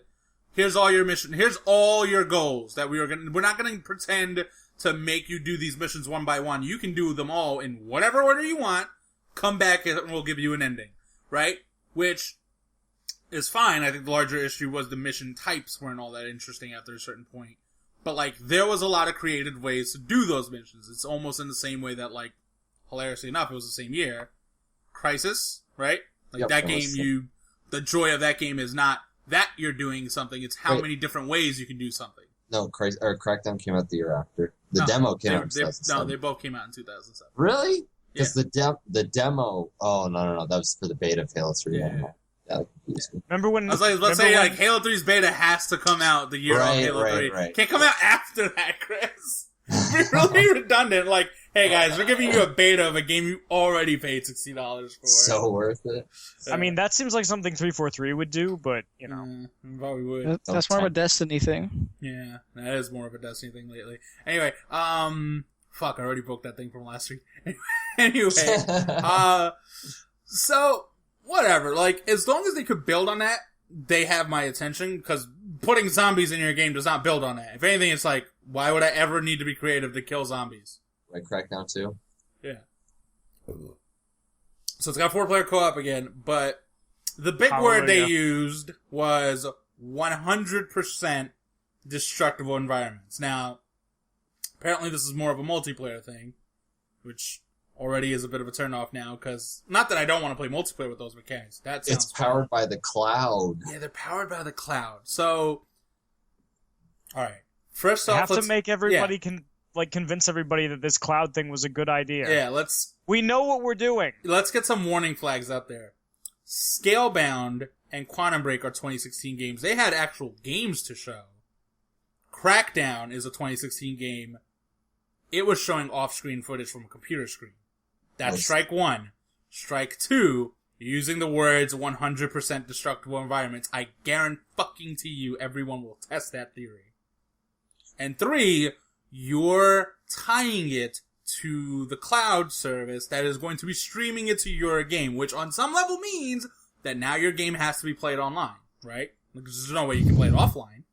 here's all your mission, here's all your goals that we're not gonna pretend to make you do these missions one by one. You can do them all in whatever order you want, come back and we'll give you an ending. Right? Which is fine. I think the larger issue was the mission types weren't all that interesting after a certain point. But, like, there was a lot of creative ways to do those missions. It's almost in the same way that, like, hilariously enough, it was the same year. Crisis, right? Like, Yep, that game, the joy of that game is not that you're doing something, it's how many different ways you can do something. No, Crackdown came out the year after. The demo came out in 2007. No, they both came out in 2007. Really? Because the demo... Oh, no. That was for the beta of Halo 3. Yeah. That confused me. Remember when... I was like, let's say, like, Halo 3's beta has to come out the year of Halo 3. Right. Can't come out after that, Chris. We're really redundant. Like, hey, guys, we're giving you a beta of a game you already paid $60 for. So worth it. I mean, that seems like something 343 would do, but, you know. Probably would. That's more of a Destiny thing. Yeah, that is more of a Destiny thing lately. Anyway, fuck, I already broke that thing from last week. Anyway, so, whatever. Like, as long as they could build on that, they have my attention, because putting zombies in your game does not build on that. If anything, it's like, why would I ever need to be creative to kill zombies? Like Crackdown 2? Yeah. So it's got 4-player co-op again, but the big word they used was 100% destructible environments. Now, apparently this is more of a multiplayer thing, which already is a bit of a turnoff now, because, not that I don't want to play multiplayer with those mechanics. That sounds It's powered by the cloud. Yeah, they're powered by the cloud. So, alright. First off, you have to make everybody convince everybody that this cloud thing was a good idea. Yeah, we know what we're doing. Let's get some warning flags out there. Scalebound and Quantum Break are 2016 games. They had actual games to show. Crackdown is a 2016 game. It was showing off-screen footage from a computer screen. That's strike one. Strike two, using the words 100% destructible environments. I guarantee you everyone will test that theory. And three, you're tying it to the cloud service that is going to be streaming it to your game, which on some level means that now your game has to be played online, right? Because there's no way you can play it offline.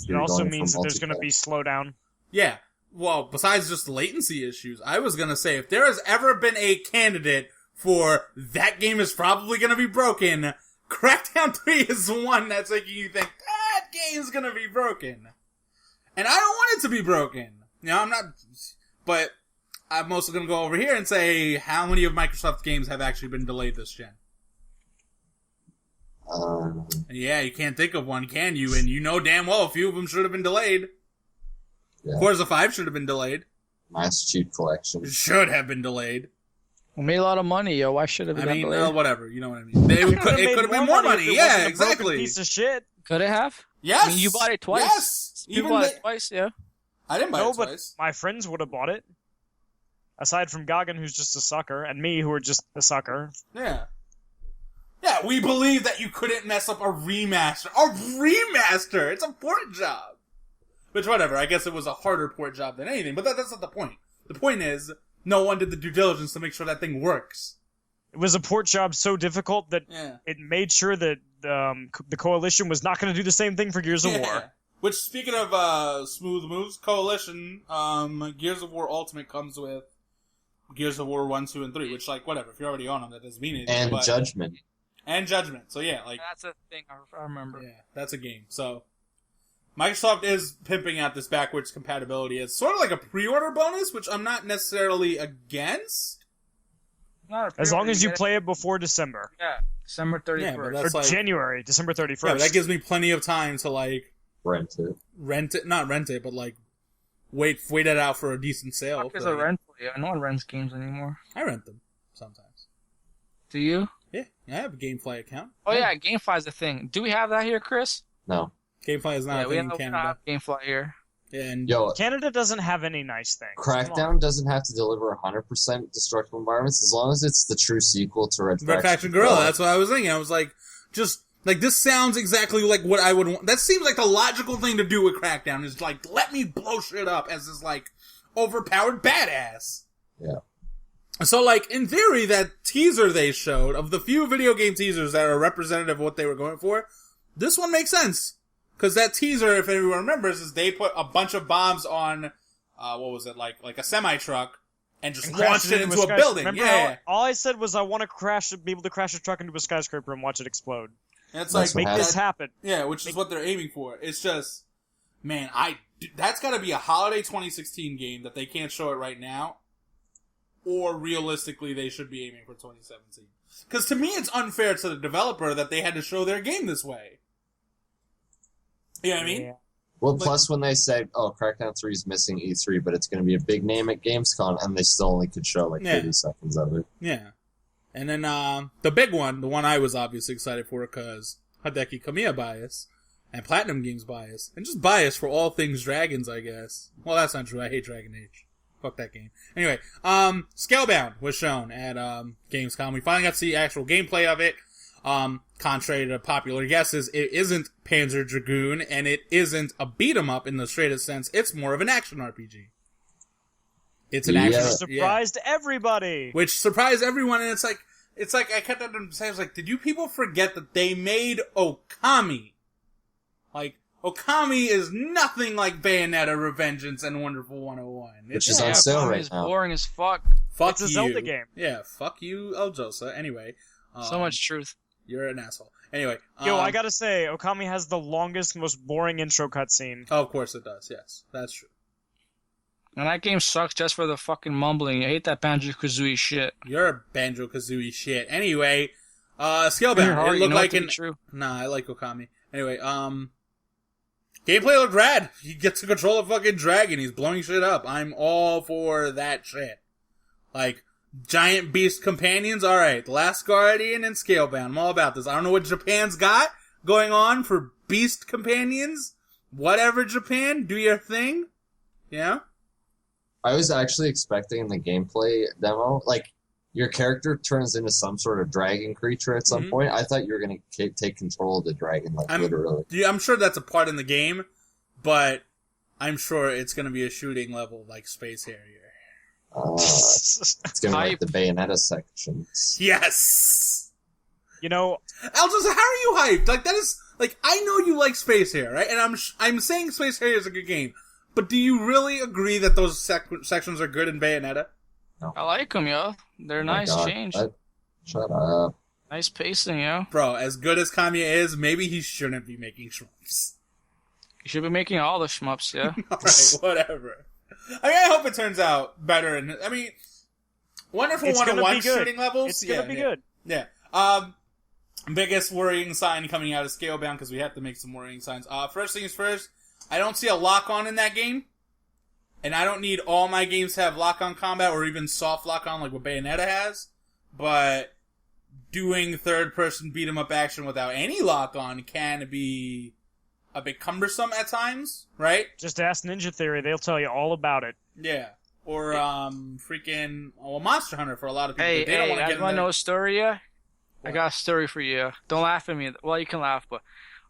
It also means that there's going to be slowdown. Yeah. Well, besides just latency issues, I was going to say, if there has ever been a candidate for that game is probably going to be broken, Crackdown 3 is one that's making you think, that game's going to be broken. And I don't want it to be broken. You know, I'm not... But I'm also going to go over here and say, how many of Microsoft's games have actually been delayed this gen? Yeah, you can't think of one, can you? And you know damn well a few of them should have been delayed. Yeah. Forza 5 should have been delayed. Master Chief Collection. Should have been delayed. We made a lot of money, yo. Why should it have been delayed? Well, whatever. You know what I mean. It could have been more money. Yeah, exactly. Piece of shit. Could it have? Yes. I mean, you bought it twice. Yes. You bought it twice, yeah. I didn't buy it twice. But my friends would have bought it. Aside from Goggin, who's just a sucker, and me, who are just a sucker. Yeah. Yeah, we believe that you couldn't mess up a remaster. A remaster! It's a port job! Which, whatever, I guess it was a harder port job than anything, but that's not the point. The point is, no one did the due diligence to make sure that thing works. It was a port job so difficult that it made sure that the Coalition was not going to do the same thing for Gears of War. Which, speaking of smooth moves, Coalition, Gears of War Ultimate comes with Gears of War 1, 2, and 3, which, like, whatever, if you're already on them, that doesn't mean anything. And Judgment. And Judgment, so yeah, like... That's a thing, I remember. Yeah, that's a game, so... Microsoft is pimping out this backwards compatibility. It's sort of like a pre-order bonus, which I'm not necessarily against. As long as you play it before December. Yeah, December 31st. Yeah, but that's Or like, January, December 31st. yeah, but that gives me plenty of time to, like... Rent it. Not rent it, but, like, wait it out for a decent sale. There's a rental. Yeah, no one rents games anymore. I rent them sometimes. Do you? Yeah, I have a GameFly account. Oh yeah, GameFly's a thing. Do we have that here, Chris? No. GameFly is not a thing in we don't Canada. have GameFly here. Yeah, and Yo, Canada doesn't have any nice things. Crackdown doesn't have to deliver 100% destructible environments as long as it's the true sequel to Red Faction Guerrilla. That's what I was thinking. I was like, this sounds exactly like what I would want. That seems like the logical thing to do with Crackdown is like, let me blow shit up as this like overpowered badass. Yeah. So like, in theory, that teaser they showed, of the few video game teasers that are representative of what they were going for, this one makes sense. Cause that teaser, if anyone remembers, is they put a bunch of bombs on, what was it, like a semi-truck, and just launched it into a building. Remember all I said was I want to be able to crash a truck into a skyscraper and watch it explode. And it's like, make this happen. Yeah, which is what they're aiming for. It's just, man, that's gotta be a holiday 2016 game that they can't show it right now. Or realistically, they should be aiming for 2017. Cause to me, it's unfair to the developer that they had to show their game this way. You know what I mean? Yeah. Well, plus when they said, oh, Crackdown 3 is missing E3, but it's going to be a big name at Gamescom, and they still only could show like 30 seconds of it. Yeah. And then the big one, the one I was obviously excited for because Hideki Kamiya bias, and Platinum Games bias, and just bias for all things dragons, I guess. Well, that's not true. I hate Dragon Age. Fuck that game. Anyway, Scalebound was shown at Gamescom. We finally got to see actual gameplay of it. Contrary to popular guesses, it isn't Panzer Dragoon, and it isn't a beat-em-up in the straightest sense. It's more of an action RPG. It's an action. Surprised everybody. Which surprised everyone, and it's like I kept on saying, I was like, did you people forget that they made Okami? Like, Okami is nothing like Bayonetta, Revengeance, and Wonderful 101. Which is on sale right now. Boring as fuck. Fuck it's a you. Zelda game. Yeah, fuck you, Eljosa. Anyway. So much truth. You're an asshole. Anyway. Yo, I gotta say, Okami has the longest, most boring intro cutscene. Oh, of course it does, yes. That's true. And that game sucks just for the fucking mumbling. I hate that Banjo-Kazooie shit. You're a Banjo-Kazooie shit. Anyway, Scalebound. It looked like true. Nah, I like Okami. Anyway, gameplay looked rad. He gets to control a fucking dragon. He's blowing shit up. I'm all for that shit. Like, giant beast companions, alright. The Last Guardian and Scalebound. I'm all about this. I don't know what Japan's got going on for beast companions. Whatever, Japan, do your thing. Yeah? I was actually expecting in the gameplay demo, like, your character turns into some sort of dragon creature at some point. I thought you were going to take control of the dragon, literally. I'm sure that's a part in the game, but I'm sure it's going to be a shooting level like Space Harrier. It's going to be like the Bayonetta sections. Yes! You know... Aljosa, how are you hyped? Like, that is... Like, I know you like Space Harrier, right? And I'm saying Space Harrier is a good game. But do you really agree that those sections are good in Bayonetta? No. I like them, yo. They're nice change. Shut up. Nice pacing, yo. Bro, as good as Kamiya is, maybe he shouldn't be making shmups. You should be making all the shmups, yeah? Alright, whatever. I mean, I hope it turns out better. I mean, Wonderful 101 shooting levels. It's gonna be good. Yeah. Biggest worrying sign coming out of Scalebound, because we have to make some worrying signs. First things first, I don't see a lock-on in that game. And I don't need all my games to have lock-on combat, or even soft lock-on like what Bayonetta has. But doing third-person beat-em-up action without any lock-on can be a bit cumbersome at times, right? Just ask Ninja Theory, they'll tell you all about it. Yeah. Or, Monster Hunter for a lot of people. Hey, they don't want to get I want to know a story, yeah? What? I got a story for you. Don't laugh at me. Well, you can laugh, but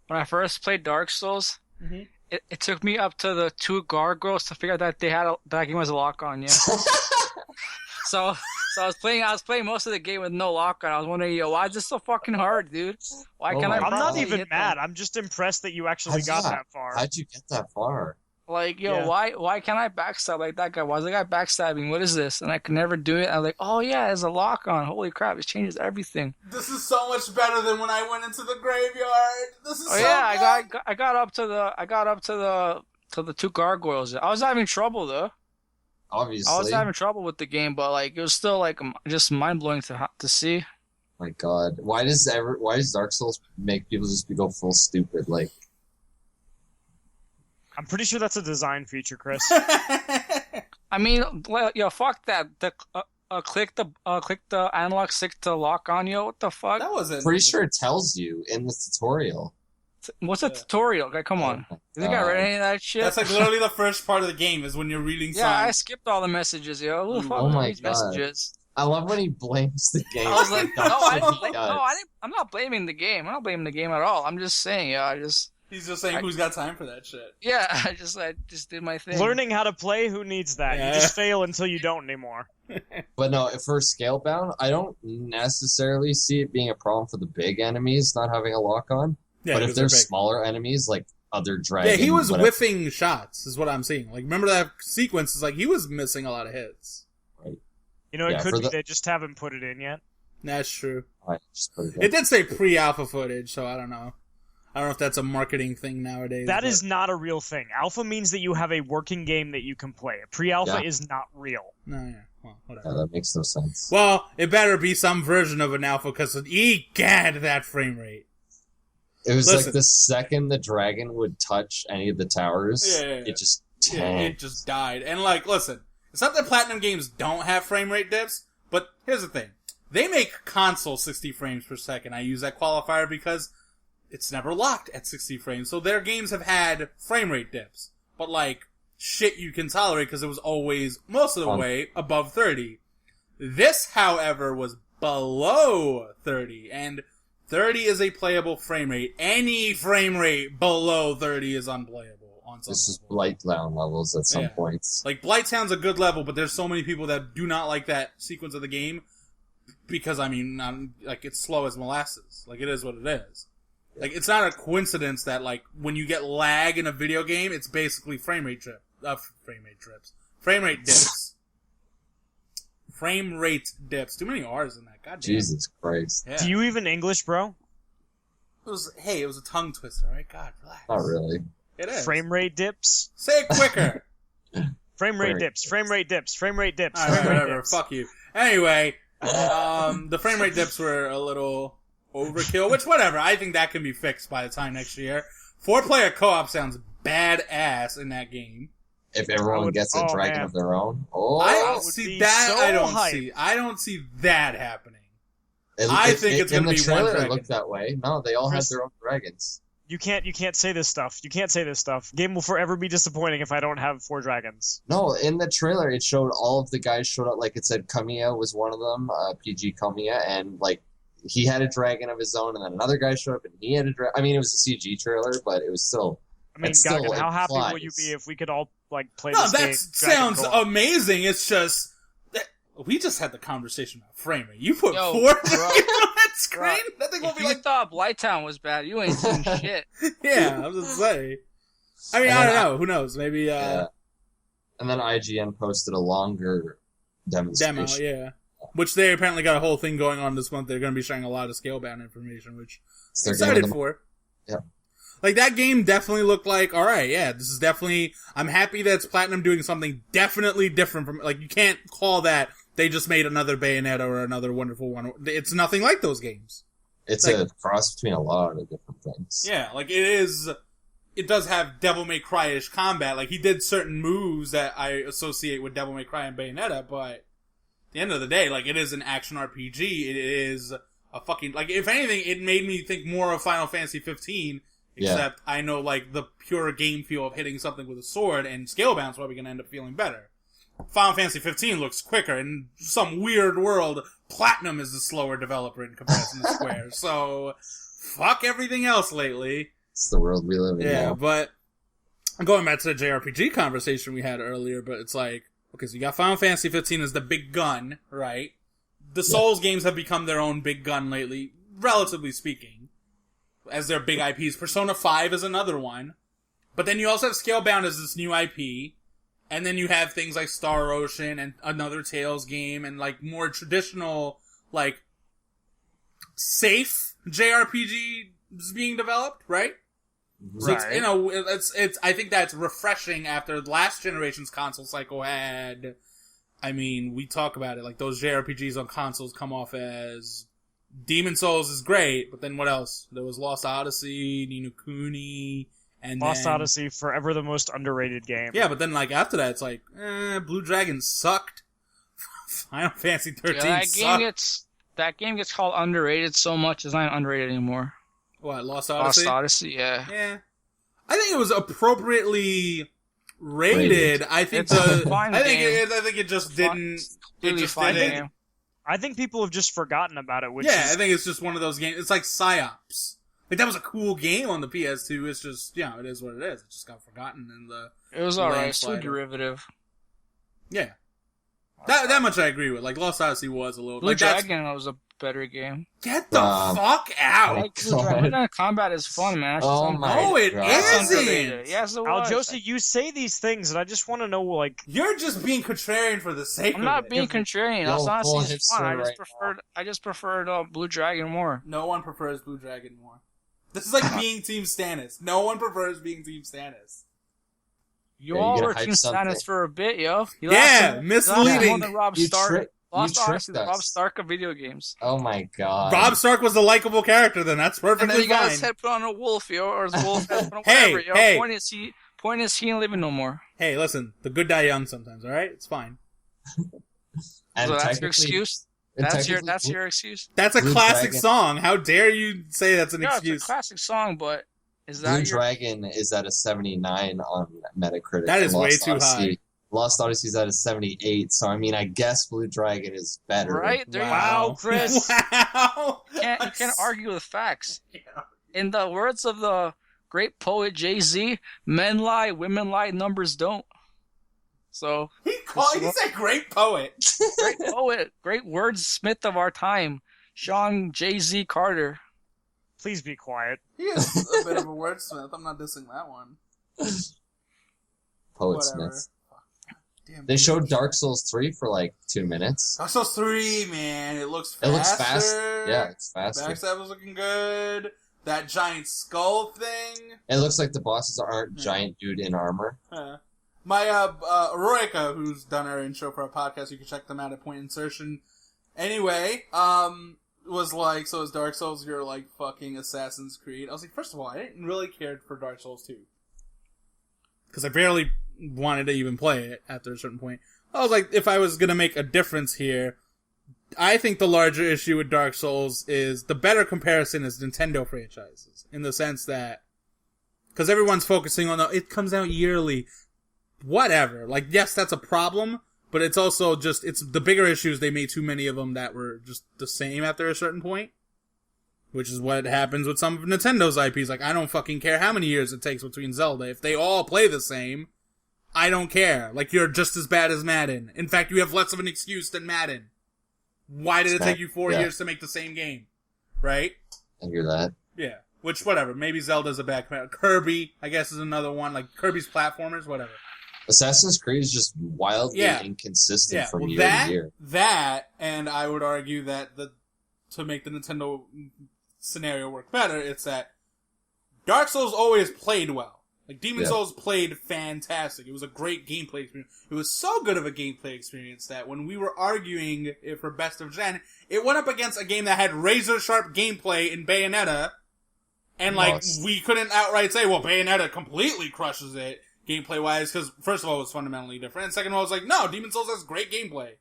when I first played Dark Souls, it took me up to the 2 gargoyles to figure out that that game was a lock-on, yeah. So I was playing most of the game with no lock-on. I was wondering, why is this so fucking hard, dude? Why can't I? I'm not even mad. I'm just impressed that you actually got that far. How'd you get that far? Like, yo, Yeah. why can't I backstab like that guy? Why is the guy backstabbing? What is this? And I could never do it. I was like, oh yeah, there's a lock on. Holy crap, it changes everything. This is so much better than when I went into the graveyard. This is Oh so yeah, good. I got up to the two gargoyles. I was having trouble though. I was Obviously. having trouble with the game, but like it was still like just mind blowing to see. My God, why does Dark Souls make people just go full stupid? Like, I'm pretty sure that's a design feature, Chris. I mean, yo, fuck that. Click the analog stick to lock on you. What the fuck? That wasn't. pretty sure it tells you in the tutorial. What's a tutorial? Okay, come on. Oh Did you my got God. read any of that shit? That's like literally the first part of the game is when you're reading Yeah, I signs. skipped all the messages, yo. Who the fuck Oh my reads God. messages? I love when he blames the game. I was like, no, I didn't. He does. No, I didn't. I'm not blaming the game. I'm not blaming the game at all. I'm just saying, yeah. He's just saying, who's got time for that shit? Yeah, I just did my thing. Learning how to play, who needs that? Yeah. You just fail until you don't anymore. But no, for Scalebound, I don't necessarily see it being a problem for the big enemies not having a lock on. Yeah, but if because they're they're big. smaller enemies, like other Yeah, dragons, he was whatever, whiffing shots, is what I'm seeing. Like, remember that sequence? Is like he was missing a lot of hits. You know, it Yeah, could for be the- they just haven't put it in yet. That's true. I just put it in. It did say pre-alpha footage, so I don't know. I don't know if that's a marketing thing nowadays. That but- is not a real thing. Alpha means that you have a working game that you can play. Pre-alpha Yeah. is not real. No, yeah. Well, whatever. Yeah, that makes no sense. Well, it better be some version of an alpha, because egad, that frame rate. It was Listen. like the second the dragon would touch any of the towers, Yeah. it just Yeah, tanked. it just died. And like, listen, it's not that Platinum games don't have frame rate dips, but here's the thing. They make console 60 frames per second. I use that qualifier because it's never locked at 60 frames. So their games have had frame rate dips. But like, shit you can tolerate because it was always, most of the way, above 30. This, however, was below 30. And 30 is a playable frame rate. Any frame rate below 30 is unplayable on some This is level. Blighttown levels at some Yeah. points. Like, Blighttown's a good level, but there's so many people that do not like that sequence of the game because, I mean, like, it's slow as molasses. Like, it is what it is. Like, it's not a coincidence that, like, when you get lag in a video game, it's basically frame rate dips. Frame rate dips. Frame rate dips. Too many R's in that. God damn. Jesus Christ. Yeah. Do you even English, bro? It was a tongue twister, right? God, relax. Not really. It is. Frame rate dips? Say it quicker. Frame rate Frame dips. Frame rate dips. Frame rate dips. Alright, Frame rate whatever. dips. Fuck you. Anyway, the frame rate dips were a little overkill, which whatever. I think that can be fixed by the time next year. 4-player co-op sounds badass in that game. If everyone would- gets a oh, dragon man. of their own. Oh, I that don't would see be that. so hype. I don't see that happening. it- I it- think it- it's gonna in be the one trailer. It dragon. looked that way. No, they all Chris- had their own dragons. You can't say this stuff. You can't say this stuff. Game will forever be disappointing if I don't have 4 dragons. No, in the trailer, it showed all of the guys showed up. Like it said, Kamiya was one of them, PG Kamiya, and like he had a dragon of his own, and then another guy showed up and he had a dragon. I mean, it was a CG trailer, but it was still. I mean, It's still Gagan, how happy will implies- you be if we could all like play No, this that game? sounds Dragon co-op? amazing. It's just that we just had the conversation about frame rate. You put Yo, 4 bro. on that screen. That thing will If be you like, thought Blighttown was bad, you ain't seen shit. yeah. I was gonna say. I mean, And I then don't know. Who knows? Maybe Yeah. And then IGN posted a longer demonstration. demo, yeah. Which they apparently got a whole thing going on this month. They're going to be showing a lot of scale-bound information, which So I'm they're giving excited them- for. Yeah. Like, that game definitely looked like, alright, yeah, this is definitely, I'm happy that it's Platinum doing something definitely different from, like, you can't call that they just made another Bayonetta or another Wonderful One. It's nothing like those games. It's like- a cross between a lot of different things. Yeah, like, it does have Devil May Cry-ish combat. Like, he did certain moves that I associate with Devil May Cry and Bayonetta, but at the end of the day, like, it is an action RPG. It is a fucking, like, if anything, it made me think more of Final Fantasy 15, except I know, like, the pure game feel of hitting something with a sword, and Scalebound's probably gonna end up feeling better. Final Fantasy 15 looks quicker. In some weird world, Platinum is the slower developer in comparison to Square. So, fuck everything else lately. It's the world we live in Yeah, now. but going back to the JRPG conversation we had earlier, but it's like, okay, so you got Final Fantasy 15 as the big gun, right? The Souls games have become their own big gun lately, relatively speaking, as their big IPs. Persona 5 is another one. But then you also have Scalebound as this new IP, and then you have things like Star Ocean and another Tales game, and like more traditional, like safe JRPG is being developed, right? So Right. it's I think that's refreshing after last generation's console cycle had. I mean, we talk about it like those JRPGs on consoles come off as Demon Souls is great, but then what else? There was Lost Odyssey, Ni no Kuni, and Lost then, Odyssey, forever the most underrated game. Yeah, but then like after that, it's like Blue Dragon sucked. Final Fantasy 13 sucked. That game gets called underrated so much it's not underrated anymore. What, Lost Odyssey? Lost Odyssey, yeah. Yeah. I think it was appropriately rated. I think It's a fine game. I think it just didn't. It just fine didn't. game. I think people have just forgotten about it, which Yeah, is... I think it's just one of those games. It's like Psyops. Like that was a cool game on the PS2. It's just, it is what it is. It just got forgotten in the. It was alright. It's too landslide. derivative. Yeah. That much I agree with. Like Lost Odyssey was a little. Blue like, Dragon was a better game. Get the fuck out! Like Blue Dragon combat is fun, man. It's Oh just my No, it God. It's isn't. underrated. Yes, it was. Josie, you say these things, and I just want to know, like... You're just being contrarian for the sake I'm of not it. being contrarian. Yo, Lost full Odyssey is fun. hipster right I just preferred Blue Dragon more. No one prefers Blue Dragon more. This is like being Team Stannis. No one prefers being Team Stannis. You Yeah, you all gotta were hype Team something. Stannis for a bit, yo. You Yeah, lasted more misleading. than Rob You Stark. tricked Lost Odyssey, the us. Rob Stark of video games. Oh my God. Rob Stark was the likable character, then that's And then perfectly you got fine. his head put on a wolf, yo, or his wolf head put on Hey, whatever, yo. hey. Point is he ain't living no more. Hey, listen, the good die young sometimes, alright? It's fine. And So that's your technically- excuse? and That's technically, your excuse? That's a Blue classic Dragon. song. How dare you say that's an Yeah, excuse? it's a classic song, but is that Blue your... Dragon is at a 79 on Metacritic. That is and way Lost too Odyssey, high. Lost Odyssey's at a 78, so I mean, I guess Blue Dragon is better. Right? There Wow, Chris. Wow. you can't argue with facts. In the words of the great poet Jay-Z, men lie, women lie, numbers don't. So, He's a great poet. great poet, great wordsmith of our time, Sean Jay-Z Carter. Please be quiet. He is a bit of a wordsmith. I'm not dissing that one. Poet Whatever. Smith. Damn, They showed Dark Souls 3 for like 2 minutes. Dark Souls 3, man. It looks It faster. looks fast. Yeah, it's faster. Backstab was looking good. That giant skull thing. It looks like the bosses aren't Yeah. giant dude in armor. My Aurorica, who's done our intro for our podcast, you can check them out at Point Insertion. Anyway, was like, so is Dark Souls your like fucking Assassin's Creed? I was like, first of all, I didn't really care for Dark Souls 2. Because I barely wanted to even play it after a certain point. I was like, if I was gonna make a difference here, I think the larger issue with Dark Souls is the better comparison is Nintendo franchises. In the sense that, because everyone's focusing on it comes out yearly. Whatever. Like, yes, that's a problem, but it's also just, it's the bigger issues, they made too many of them that were just the same after a certain point. Which is what happens with some of Nintendo's IPs. Like, I don't fucking care how many years it takes between Zelda. If they all play the same, I don't care. Like, you're just as bad as Madden. In fact, you have less of an excuse than Madden. Why did it take you 4 years to make the same game? Right? I hear that. Yeah. Which, whatever. Maybe Zelda's a bad comparison. Kirby, I guess, is another one. Like, Kirby's platformers, whatever. Assassin's Creed is just wildly inconsistent from year to year. That, and I would argue that to make the Nintendo scenario work better, it's that Dark Souls always played well. Like, Demon Souls played fantastic. It was a great gameplay experience. It was so good of a gameplay experience that when we were arguing for Best of Gen, it went up against a game that had razor-sharp gameplay in Bayonetta, and, like, we couldn't outright say, well, Bayonetta completely crushes it, gameplay-wise, because, first of all, it was fundamentally different, and second of all, it was like, no, Demon Souls has great gameplay.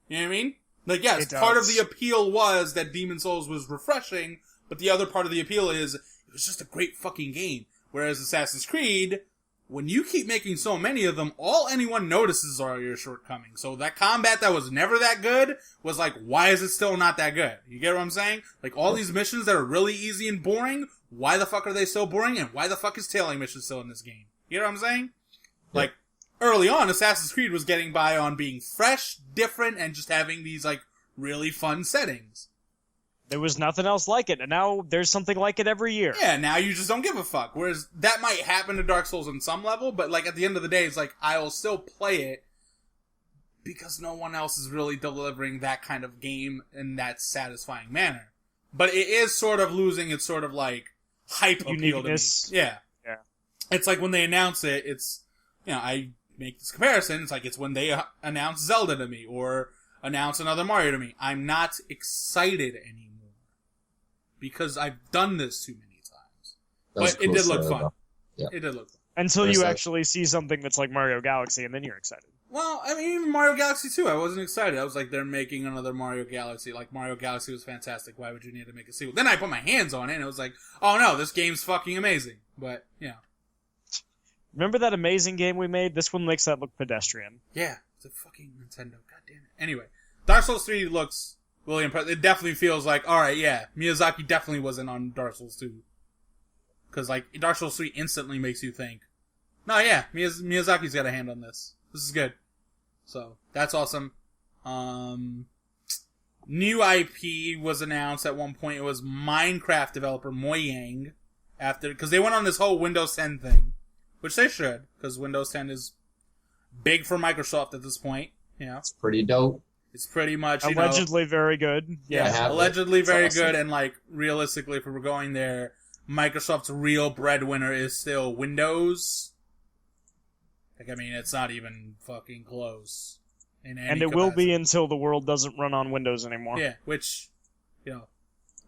You know what I mean? Like, yes, part of the appeal was that Demon Souls was refreshing, but the other part of the appeal is, it was just a great fucking game. Whereas Assassin's Creed, when you keep making so many of them, all anyone notices are your shortcomings. So that combat that was never that good was like, why is it still not that good? You get what I'm saying? Like, all these missions that are really easy and boring, why the fuck are they so boring? And why the fuck is tailing mission still in this game? You know what I'm saying? Yeah. Like, early on, Assassin's Creed was getting by on being fresh, different, and just having these, like, really fun settings. There was nothing else like it, and now there's something like it every year. Yeah, now you just don't give a fuck. Whereas that might happen to Dark Souls on some level, but like at the end of the day, it's like I will still play it because no one else is really delivering that kind of game in that satisfying manner. But it is sort of losing its sort of like hype appeal to me. Uniqueness. Yeah. Yeah. It's like when they announce it, it's, you know, I make this comparison, it's like it's when they announce Zelda to me, or announce another Mario to me. I'm not excited anymore. Because I've done this too many times. But Cool it did look story, fun. Yeah. It did look fun. Until There's you that. actually see something that's like Mario Galaxy, and then you're excited. Well, I mean, even Mario Galaxy 2, I wasn't excited. I was like, they're making another Mario Galaxy. Like, Mario Galaxy was fantastic. Why would you need to make a sequel? Then I put my hands on it, and it was like, oh no, this game's fucking amazing. But, yeah. Remember that amazing game we made? This one makes that look pedestrian. Yeah, it's a fucking Nintendo. God damn it. Anyway, Dark Souls 3 looks really impressive. It definitely feels like, alright, yeah, Miyazaki definitely wasn't on Dark Souls 2. Because, like, Dark Souls 3 instantly makes you think, no, yeah, Miyazaki's got a hand on this. This is good. So, that's awesome. New IP was announced at one point. It was Minecraft developer Mojang. Because they went on this whole Windows 10 thing. Which they should, because Windows 10 is big for Microsoft at this point. Yeah, It's pretty dope. it's pretty much, you Allegedly very good. I know, have it. allegedly It's very awesome. good, and like realistically, if we're going there, Microsoft's real breadwinner is still Windows. Like, I mean, it's not even fucking close. In any And it will capacity. be until the world doesn't run on Windows anymore. Yeah, which, you know,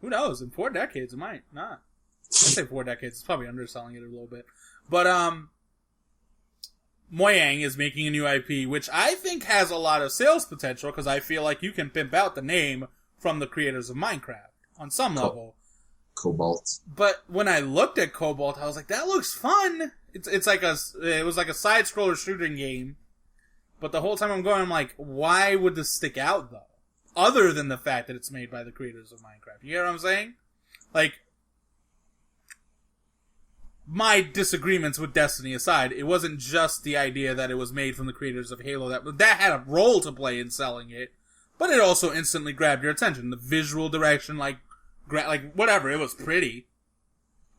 who knows? In 4 decades, it might not. I'd say 4 decades. It's probably underselling it a little bit. But, Mojang is making a new IP, which I think has a lot of sales potential, because I feel like you can pimp out the name from the creators of Minecraft on some level. Cobalt. But when I looked at Cobalt, I was like, that looks fun. It was like a side-scroller shooting game. But the whole time I'm going, I'm like, why would this stick out, though? Other than the fact that it's made by the creators of Minecraft. You get what I'm saying? Like, my disagreements with Destiny aside, it wasn't just the idea that it was made from the creators of Halo. That had a role to play in selling it. But it also instantly grabbed your attention. The visual direction, like whatever, it was pretty.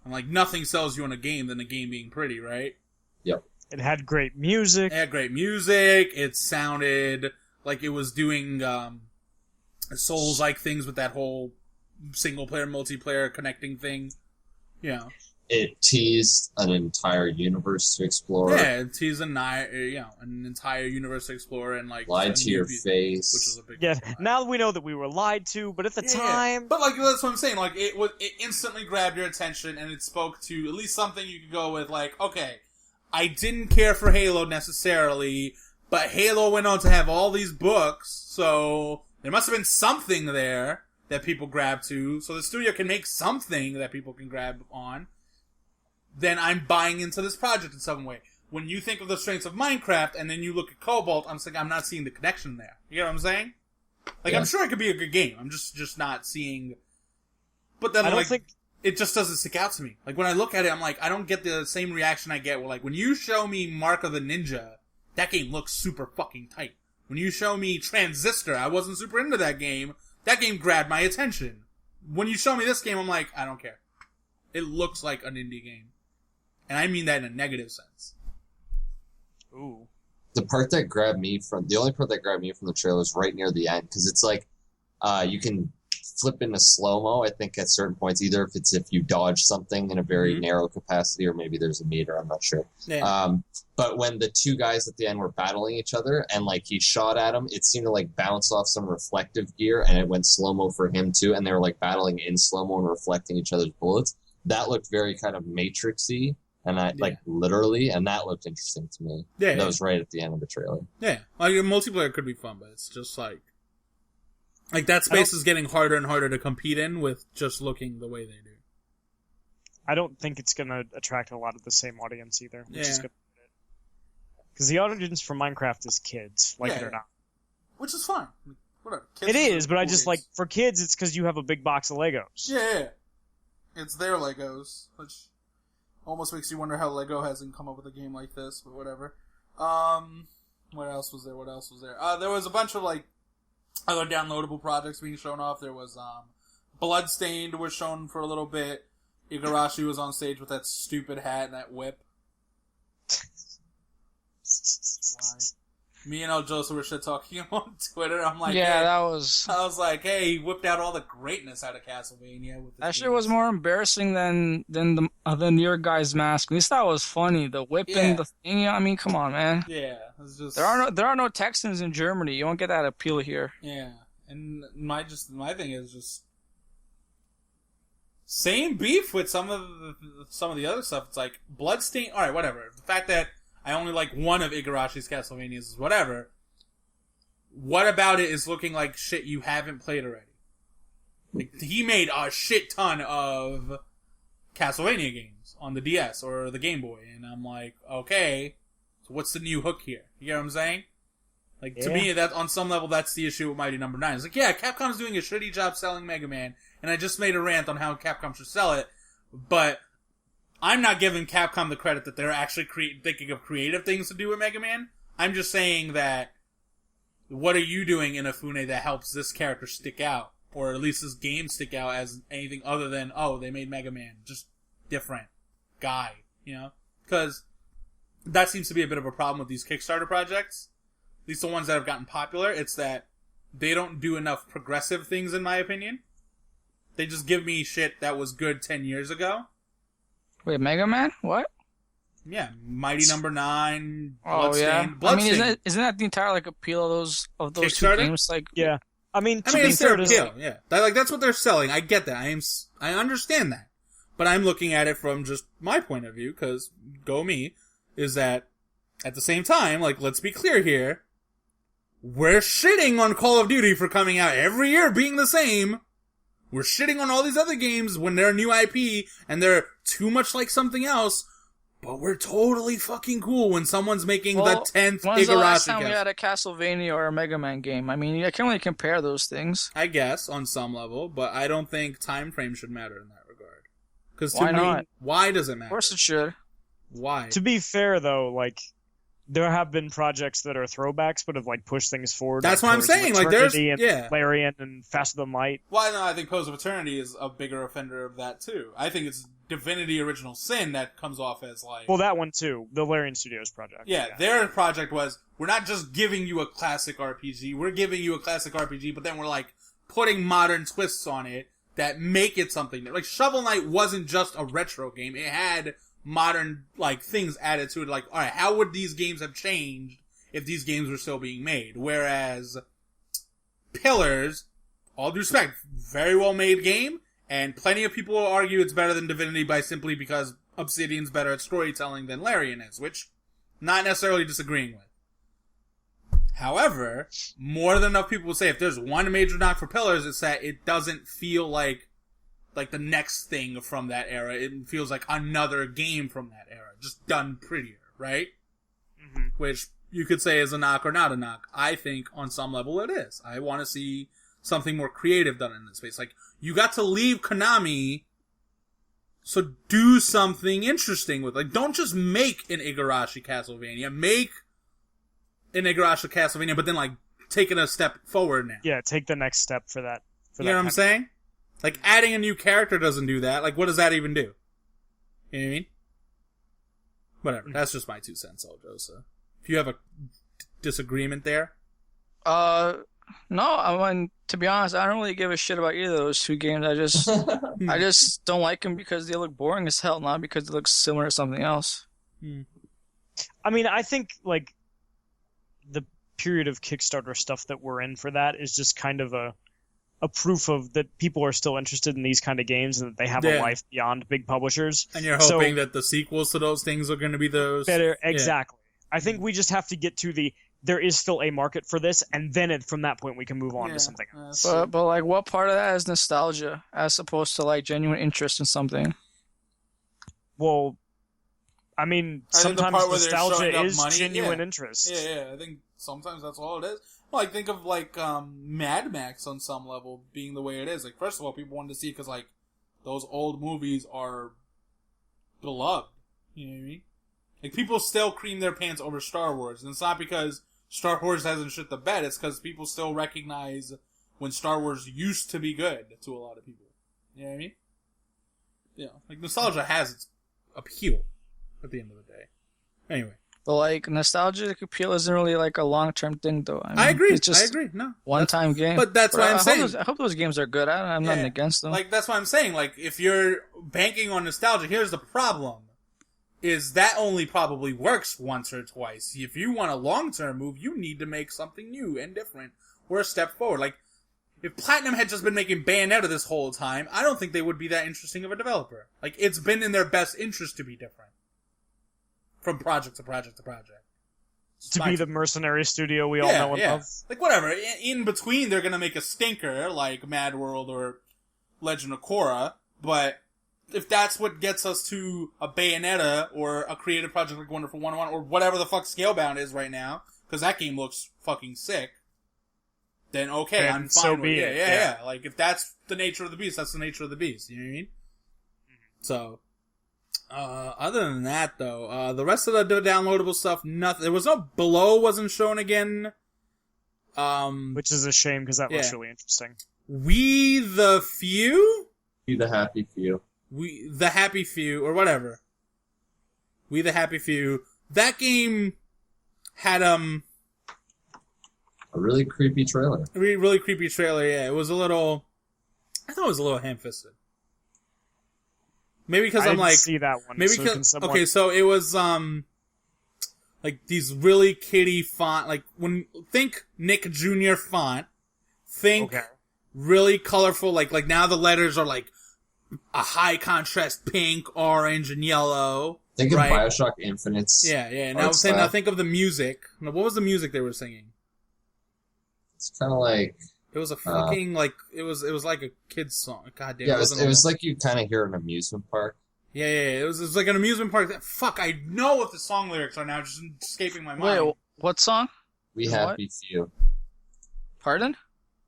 And like, nothing sells you on a game than a game being pretty, right? Yep. It had great music. It had great music. It sounded like it was doing Souls-like things with that whole single-player, multiplayer connecting thing. You know. It teased an entire universe to explore. Yeah, it teased an entire universe to explore, and like Lied to your face. which was a big Yeah, deal. now we know that we were lied to, but at the time... But like, that's what I'm saying. Like, it instantly grabbed your attention, and it spoke to at least something you could go with. Like, okay, I didn't care for Halo necessarily, but Halo went on to have all these books, so there must have been something there that people grab to. So the studio can make something that people can grab on. Then I'm buying into this project in some way. When you think of the strengths of Minecraft, and then you look at Cobalt, I'm saying I'm not seeing the connection there. You know what I'm saying? Like, Yeah. I'm sure it could be a good game. I'm just not seeing. But then, I don't like, think... it just doesn't stick out to me. Like, when I look at it, I'm like, I don't get the same reaction I get. Where, like, when you show me Mark of the Ninja, that game looks super fucking tight. When you show me Transistor, I wasn't super into that game. That game grabbed my attention. When you show me this game, I'm like, I don't care. It looks like an indie game. And I mean that in a negative sense. Ooh. The only part that grabbed me from the trailer is right near the end, because it's like you can flip into slow-mo, I think, at certain points, either if you dodge something in a very narrow capacity, or maybe there's a meter, I'm not sure. Yeah. But when the two guys at the end were battling each other, and like he shot at him, it seemed to like bounce off some reflective gear, and it went slow-mo for him too, and they were like battling in slow-mo and reflecting each other's bullets. That looked very kind of Matrix-y. And literally, and that looked interesting to me. Yeah, that was right at the end of the trailer. Yeah, like, multiplayer could be fun, but it's just like that space is getting harder and harder to compete in with just looking the way they do. I don't think it's going to attract a lot of the same audience either. Yeah. Because the audience for Minecraft is kids, like it or Yeah. not. Which is fine. Whatever. Kids It is, but I cool just games. like, for kids, it's because you have a big box of Legos. Yeah. It's their Legos, which almost makes you wonder how Lego hasn't come up with a game like this, but whatever. What else was there? There was a bunch of, like, other downloadable projects being shown off. There was, Bloodstained was shown for a little bit. Igarashi was on stage with that stupid hat and that whip. Why? Me and El Joseph were shit talking him on Twitter. I'm like, Yeah, hey. that was. I was like, hey, he whipped out all the greatness out of Castlevania. With That shit was more embarrassing than your guy's mask. At least that was funny. The whipping, the thing. I mean, come on, man. Yeah, it's just There are no Texans in Germany. You won't get that appeal here. yeah. And my thing is just same beef with some of the other stuff. It's like Bloodstain. All right, whatever. The fact that I only like one of Igarashi's Castlevanias is whatever. What about it is looking like shit you haven't played already? Like, he made a shit ton of Castlevania games on the DS or the Game Boy, and I'm like, okay, so what's the new hook here? You get what I'm saying? Like, to me, that on some level, that's the issue with Mighty Number 9. It's like, yeah, Capcom's doing a shitty job selling Mega Man, and I just made a rant on how Capcom should sell it, but I'm not giving Capcom the credit that they're actually thinking of creative things to do with Mega Man. I'm just saying that, what are you doing in Afune that helps this character stick out? Or at least this game stick out as anything other than, oh, they made Mega Man. Just different guy, you know? Because that seems to be a bit of a problem with these Kickstarter projects. At least the ones that have gotten popular. It's that they don't do enough progressive things, in my opinion. They just give me shit that was good 10 years ago. Wait, Mega Man? What? Yeah, Mighty Number 9, Oh yeah. Bloodstained. I mean, isn't that the entire like appeal of those two Kickstarter? games? Like, Yeah. I mean, it's their appeal, yeah. That's what they're selling. I get that. I understand that. But I'm looking at it from just my point of view, because, go me, is that, at the same time, like, let's be clear here, we're shitting on Call of Duty for coming out every year being the same. We're shitting on all these other games when they're new IP, and they're too much like something else, but we're totally fucking cool when someone's making the 10th when's the last Igarashi time we game. had a Castlevania or a Mega Man game? I mean, I can only compare those things. I guess, on some level, but I don't think time frame should matter in that regard. Because Why not? Why does it matter? Of course it should. Why? To be fair, though, like, there have been projects that are throwbacks, but have, like, pushed things forward. That's like what I'm Pillars of saying, like, there's- Eternity yeah. and Larian and Faster Than Light. Well, no, I think Pose of Eternity is a bigger offender of that, too. I think it's Divinity Original Sin that comes off as, like... Well, that one, too. The Larian Studios project. yeah, their project was, we're not just giving you a classic RPG, we're giving you a classic RPG, but then we're, like, putting modern twists on it that make it something new. Like, Shovel Knight wasn't just a retro game, it had modern, like, things added to it, like, alright, how would these games have changed if these games were still being made? Whereas, Pillars, all due respect, very well made game, and plenty of people will argue it's better than Divinity by simply because Obsidian's better at storytelling than Larian is, which, not necessarily disagreeing with. However, more than enough people will say if there's one major knock for Pillars, it's that it doesn't feel like the next thing from that era. It feels like another game from that era, just done prettier, right? Mm-hmm. Which you could say is a knock or not a knock. I think on some level it is. I want to see something more creative done in this space. Like, you got to leave Konami, so do something interesting with it. Like, don't just make an Igarashi Castlevania. Make an Igarashi Castlevania, but then, like, take it a step forward now. Yeah, take the next step for that. You know what I'm saying? Like, adding a new character doesn't do that. Like, what does that even do? You know what I mean? Whatever. That's just my 2 cents, Aljosa. If you have a disagreement there. No, I mean, to be honest, I don't really give a shit about either of those two games. I just don't like them because they look boring as hell, not because they look similar to something else. I mean, I think, like, the period of Kickstarter stuff that we're in for that is just kind of a proof of that people are still interested in these kind of games and that they have a life beyond big publishers. And you're hoping that the sequels to those things are going to be those. Better, exactly. I think we just have to get to there is still a market for this, and then from that point we can move on to something else. But like, what part of that is nostalgia as opposed to like genuine interest in something? Well, I mean, sometimes nostalgia is genuine interest. Yeah, I think sometimes that's all it is. Well, I think of like Mad Max on some level being the way it is. Like, first of all, people wanted to see because like those old movies are beloved. You know what I mean? Like, people still cream their pants over Star Wars, and it's not because Star Wars hasn't shit the bed. It's because people still recognize when Star Wars used to be good to a lot of people. You know what I mean? You know, like nostalgia has its appeal at the end of the day. Anyway. But like nostalgic appeal isn't really like a long-term thing, though. I agree. It's just I agree. No, one-time game. But that's why I'm saying. I hope those games are good. I'm nothing against them. Like that's why I'm saying. Like if you're banking on nostalgia, here's the problem: is that only probably works once or twice. If you want a long-term move, you need to make something new and different or a step forward. Like if Platinum had just been making Bayonetta this whole time, I don't think they would be that interesting of a developer. Like it's been in their best interest to be different. From project to project to project. To be the mercenary studio we all know and love. Like, whatever. In between, they're gonna make a stinker, like Mad World or Legend of Korra, but if that's what gets us to a Bayonetta or a creative project like Wonderful 101 or whatever the fuck Scalebound is right now, because that game looks fucking sick, then okay, I'm fine so with it. Yeah. Like, if that's the nature of the beast, that's the nature of the beast. You know what I mean? So... other than that, though, the rest of the downloadable stuff, nothing. There was no Below wasn't shown again. Which is a shame because that looks really interesting. We the Few? We the Happy Few. We the Happy Few, or whatever. We the Happy Few. That game had a really creepy trailer. Really creepy trailer. Yeah, it was a little. I thought it was a little ham-fisted. Maybe because I'm like, see that one. Maybe because okay, so it was like these really kiddie font. Like when think Nick Jr. font, think really colorful. Like now the letters are like a high contrast pink, orange, and yellow. Think of BioShock Infinite's. Yeah. Now think of the music. What was the music they were singing? It's kind of like. It was a fucking it was like a kid's song. God damn. Yeah, it was like you kind of hear an amusement park. Yeah. It was like an amusement park. Fuck, I know what the song lyrics are now, just escaping my mind. Wait, what song? We Happy Few. Pardon?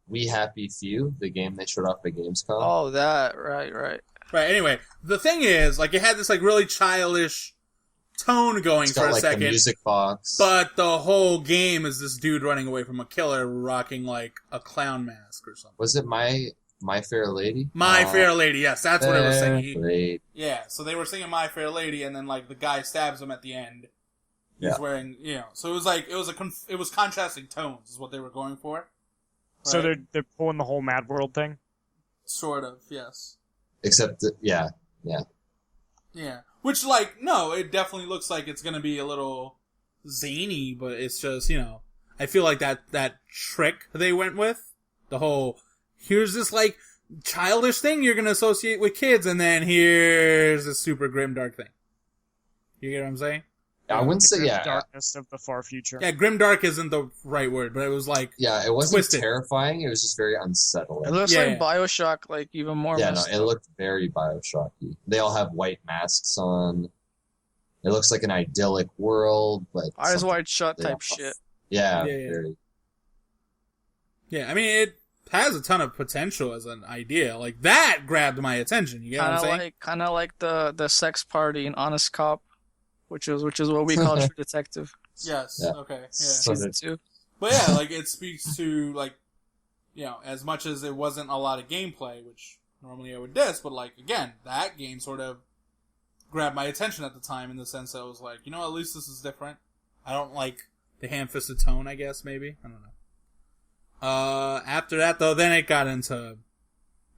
We Happy Few, the game they showed off at Gamescom. Oh, that right. Right. Anyway, the thing is, like, it had this like really childish tone going for a second. The music box. But the whole game is this dude running away from a killer rocking like a clown mask or something. Was it My Fair Lady? My Fair Lady, yes, that's what it was singing. Yeah, so they were singing My Fair Lady, and then like the guy stabs him at the end. He's wearing, so it was like it was contrasting tones is what they were going for. Right? So they're pulling the whole Mad World thing. Sort of, yes. Except that, yeah. Which, like, no, it definitely looks like it's gonna be a little zany, but it's just, I feel like that trick they went with, the whole, here's this, like, childish thing you're gonna associate with kids, and then here's this super grim dark thing. You get what I'm saying? I wouldn't say, darkness of the far future. Yeah, grim dark isn't the right word, but it was like, yeah, it wasn't twisted. terrifying, it was just very unsettling. It looks like BioShock, like, even more. Yeah, no, it looked very BioShocky. They all have white masks on. It looks like an idyllic world, but... Eyes wide shut type shit. Yeah, very. Yeah, I mean, it has a ton of potential as an idea. Like, that grabbed my attention, you get what I'm saying? Kind of like the sex party in Honest Cop, which is what we call True Detective. Yes, okay, yeah. Season 2. But yeah, like, it speaks to, like, as much as it wasn't a lot of gameplay, which normally I would diss, but, like, again, that game sort of grabbed my attention at the time in the sense that I was like, at least this is different. I don't like the ham-fisted tone, I guess, maybe. I don't know. After that, though, then it got into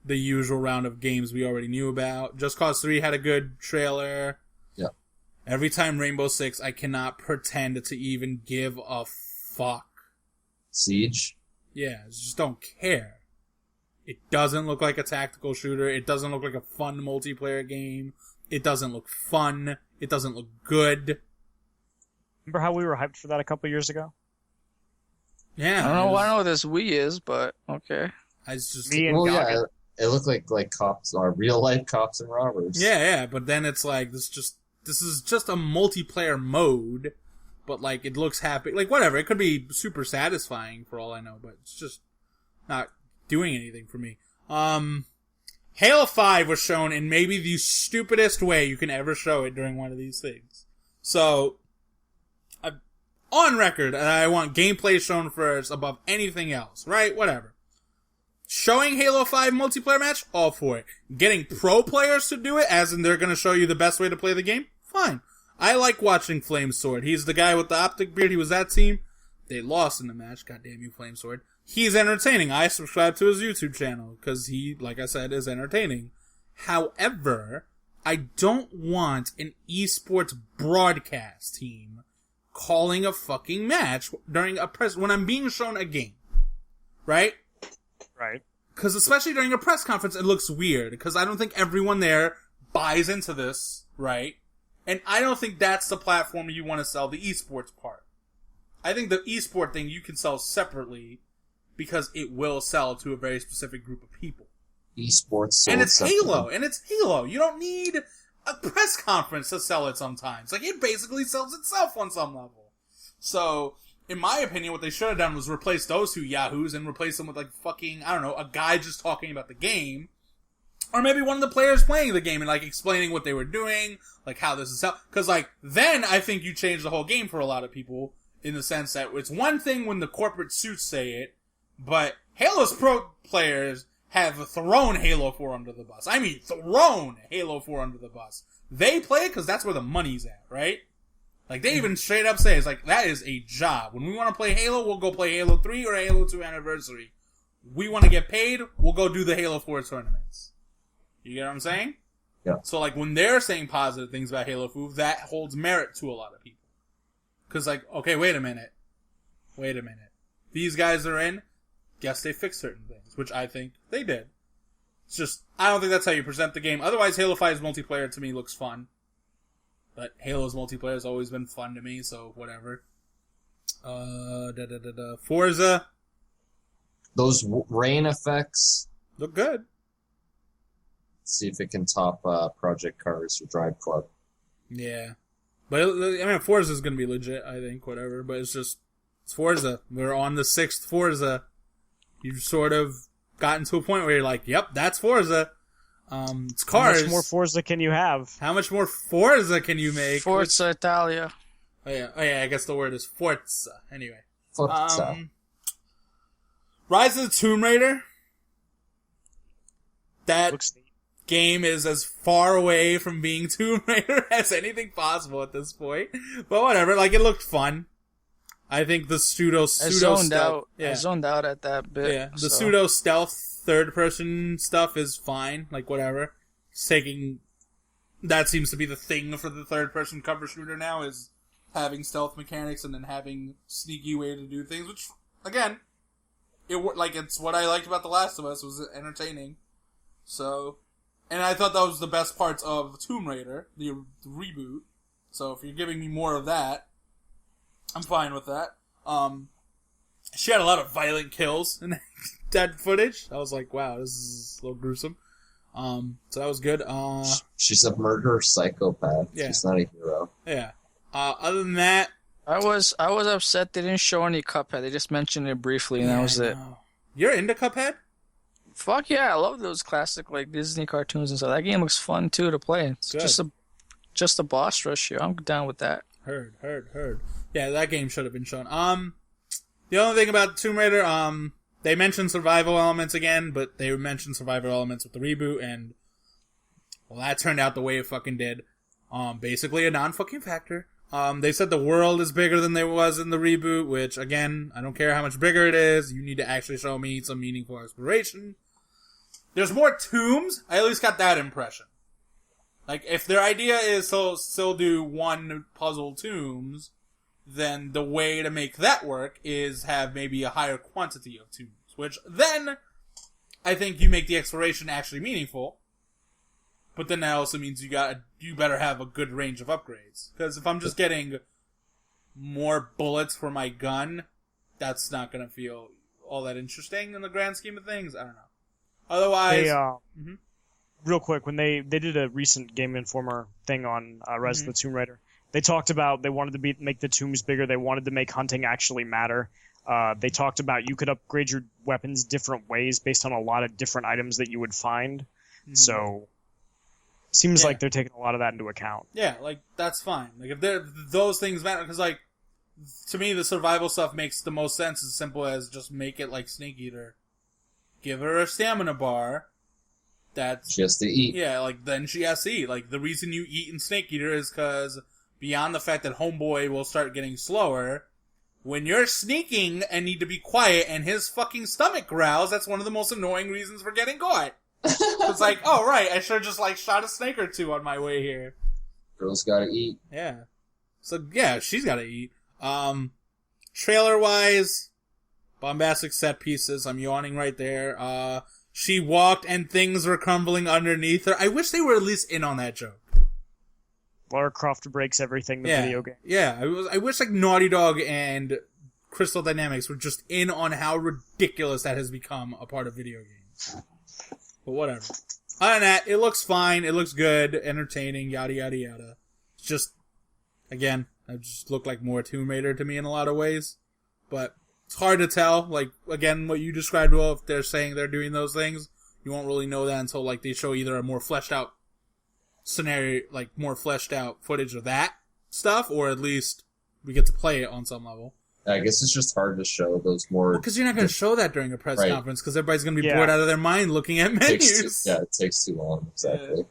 the usual round of games we already knew about. Just Cause 3 had a good trailer. Yeah. Every time Rainbow Six, I cannot pretend to even give a fuck. Siege? Yeah, I just don't care. It doesn't look like a tactical shooter. It doesn't look like a fun multiplayer game. It doesn't look fun. It doesn't look good. Remember how we were hyped for that a couple years ago? Yeah. I don't know what this Wii is, but okay. It's just Me and yeah, it looked like cops are real life cops and robbers. Yeah, but then it's like this is just a multiplayer mode, but like it looks happy. Like whatever, it could be super satisfying for all I know, but it's just not doing anything for me. Halo 5 was shown in maybe the stupidest way you can ever show it during one of these things. So, on record, I want gameplay shown first above anything else, right? Whatever. Showing Halo 5 multiplayer match, all for it. Getting pro players to do it, as in they're going to show you the best way to play the game, fine. I like watching Flamesword. He's the guy with the optic beard. He was that team. They lost in the match. God damn you, Flamesword. He's entertaining. I subscribe to his YouTube channel because he, like I said, is entertaining. However, I don't want an esports broadcast team calling a fucking match during a when I'm being shown a game. Right? Right. Because especially during a press conference, it looks weird. Because I don't think everyone there buys into this, right? And I don't think that's the platform you want to sell the esports part. I think the esport thing you can sell separately because it will sell to a very specific group of people. Esports. And it's Halo. And it's Halo. You don't need a press conference to sell it sometimes. Like, it basically sells itself on some level. So, in my opinion, what they should have done was replace those two yahoos and replace them with, like, fucking, I don't know, a guy just talking about the game. Or maybe one of the players playing the game and, like, explaining what they were doing, like, how this is how. Because, like, then I think you change the whole game for a lot of people in the sense that it's one thing when the corporate suits say it, but Halo's pro players have thrown Halo 4 under the bus. I mean, thrown Halo 4 under the bus. They play it because that's where the money's at, right? Like, they even straight up say, it's like, that is a job. When we want to play Halo, we'll go play Halo 3 or Halo 2 Anniversary. We want to get paid, we'll go do the Halo 4 tournaments. You get what I'm saying? Yeah. So, like, when they're saying positive things about Halo 4, that holds merit to a lot of people. Because, like, okay, wait a minute. These guys are in, guess they fixed certain things, which I think they did. It's just, I don't think that's how you present the game. Otherwise, Halo 5's multiplayer to me looks fun. But Halo's multiplayer has always been fun to me, so whatever. Forza. Those rain effects. Look good. See if it can top Project Cars or Drive Club. Yeah. But, I mean, Forza's gonna be legit, I think, whatever. But it's just, it's Forza. We're on the 6th Forza. You've sort of gotten to a point where you're like, yep, that's Forza. It's cars. How much more Forza can you have? How much more Forza can you make? Forza Italia. Oh yeah, I guess the word is Forza. Anyway. Forza. Rise of the Tomb Raider. That Looks neat. game is as far away from being Tomb Raider as anything possible at this point. But whatever, like, it looked fun. I think the pseudo stealth. I zoned out at that bit. Yeah, the pseudo stealth third person stuff is fine. Like, whatever. It's taking. That seems to be the thing for the third person cover shooter now, is having stealth mechanics and then having sneaky way to do things, which, again, it's what I liked about The Last of Us, was entertaining. So, and I thought that was the best parts of Tomb Raider, the reboot. So if you're giving me more of that, I'm fine with that. She had a lot of violent kills in that footage. I was like, wow, this is a little gruesome. So that was good. She's a murder psychopath. Yeah. She's not a hero. Yeah. Other than that, I was upset they didn't show any Cuphead. They just mentioned it briefly, and that was it. You're into Cuphead? Fuck yeah, I love those classic like Disney cartoons and stuff. That game looks fun too to play. It's good. just a boss rush here. I'm down with that. Heard. Yeah, that game should have been shown. The only thing about Tomb Raider, they mentioned survival elements again, but they mentioned survival elements with the reboot, and well, that turned out the way it fucking did. Basically a non-fucking factor. They said the world is bigger than there was in the reboot, which, again, I don't care how much bigger it is. You need to actually show me some meaningful exploration. There's more tombs. I at least got that impression. Like, if their idea is to still do one puzzle tombs, then the way to make that work is have maybe a higher quantity of tombs. Which, then, I think you make the exploration actually meaningful. But then that also means you better have a good range of upgrades. Because if I'm just getting more bullets for my gun, that's not going to feel all that interesting in the grand scheme of things. I don't know. Otherwise... Real quick, when they did a recent Game Informer thing on Rise of the Tomb Raider, they talked about they wanted to make the tombs bigger. They wanted to make hunting actually matter. They talked about you could upgrade your weapons different ways based on a lot of different items that you would find. Mm-hmm. So... Seems like they're taking a lot of that into account. Yeah, like, that's fine. Like, if those things matter, because, like, to me, the survival stuff makes the most sense as simple as just make it like Snake Eater. give her a stamina bar. She has to eat. Yeah, like, then she has to eat. Like, the reason you eat in Snake Eater is because beyond the fact that Homeboy will start getting slower, when you're sneaking and need to be quiet and his fucking stomach growls, that's one of the most annoying reasons for getting caught. It's like, oh, right, I should've just, like, shot a snake or two on my way here. Girls gotta eat. Yeah. So, yeah, she's gotta eat. Trailer-wise, bombastic set pieces. I'm yawning right there. She walked and things were crumbling underneath her. I wish they were at least in on that joke. Lara Croft breaks everything in the video game. Yeah, I wish like Naughty Dog and Crystal Dynamics were just in on how ridiculous that has become a part of video games. But whatever. Other than that, it looks fine. It looks good, entertaining, yada yada yada. It's just, again, it just looked like more Tomb Raider to me in a lot of ways. But it's hard to tell. Like, again, what you described, well, if they're saying they're doing those things, you won't really know that until, like, they show either a more fleshed out scenario, like, more fleshed out footage of that stuff, or at least we get to play it on some level. I guess it's just hard to show those more... Because you're not going to show that during a press conference, because everybody's going to be bored out of their mind looking at menus. It takes too long, exactly. Yeah.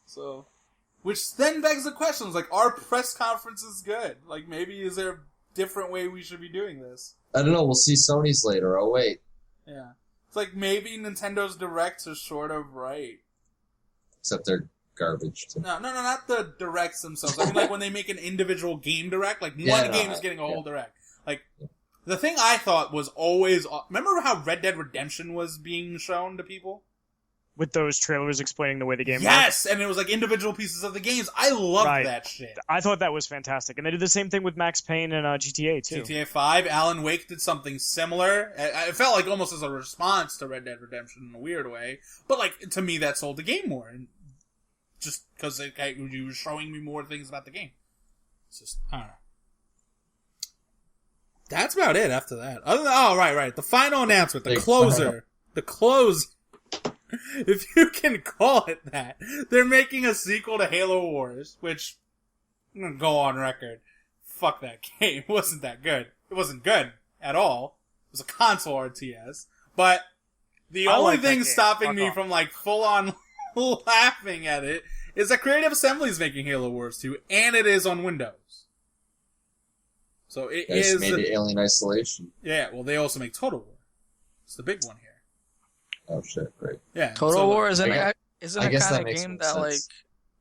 So, which then begs the questions, like, are press conferences good? Like, maybe is there a different way we should be doing this? I don't know, we'll see Sony's later, oh wait. Yeah. It's like, maybe Nintendo's Directs are sort of right. Except they're garbage. Too. No, not the Directs themselves. I mean, like, when they make an individual game Direct, like, one game is getting a whole Direct. Like, the thing I thought was always... Remember how Red Dead Redemption was being shown to people? With those trailers explaining the way the game Yes! works. And it was like individual pieces of the games. I loved that shit. I thought that was fantastic. And they did the same thing with Max Payne and GTA, too. GTA 5, Alan Wake did something similar. It felt like almost as a response to Red Dead Redemption in a weird way. But, like, to me, that sold the game more. And just because you were showing me more things about the game. It's just, I don't know. That's about it after that. Right. The final announcement. The closer. The close. If you can call it that. They're making a sequel to Halo Wars, which, I'm gonna go on record. Fuck that game. It wasn't that good. It wasn't good at all. It was a console RTS. But the only thing stopping me from, like, full-on laughing at it is that Creative Assembly is making Halo Wars 2, and it is on Windows. So it is... They made Alien Isolation. Yeah, well, they also make Total War. It's the big one here. Oh shit! Great. Yeah, Total War isn't a kind of makes game more that sense.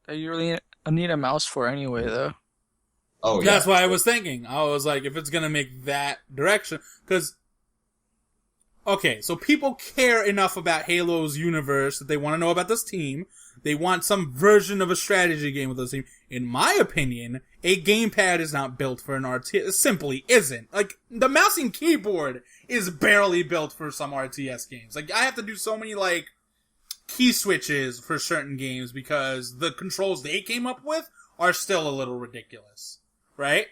that you really need a mouse for anyway, though. Oh yeah. That's what I was thinking. I was like, if it's gonna make that direction, because okay, so people care enough about Halo's universe that they want to know about this team. They want some version of a strategy game with this team. In my opinion, a gamepad is not built for an RTS. It simply isn't. Like, the mouse and keyboard is barely built for some RTS games. Like, I have to do so many, like, key switches for certain games because the controls they came up with are still a little ridiculous. Right?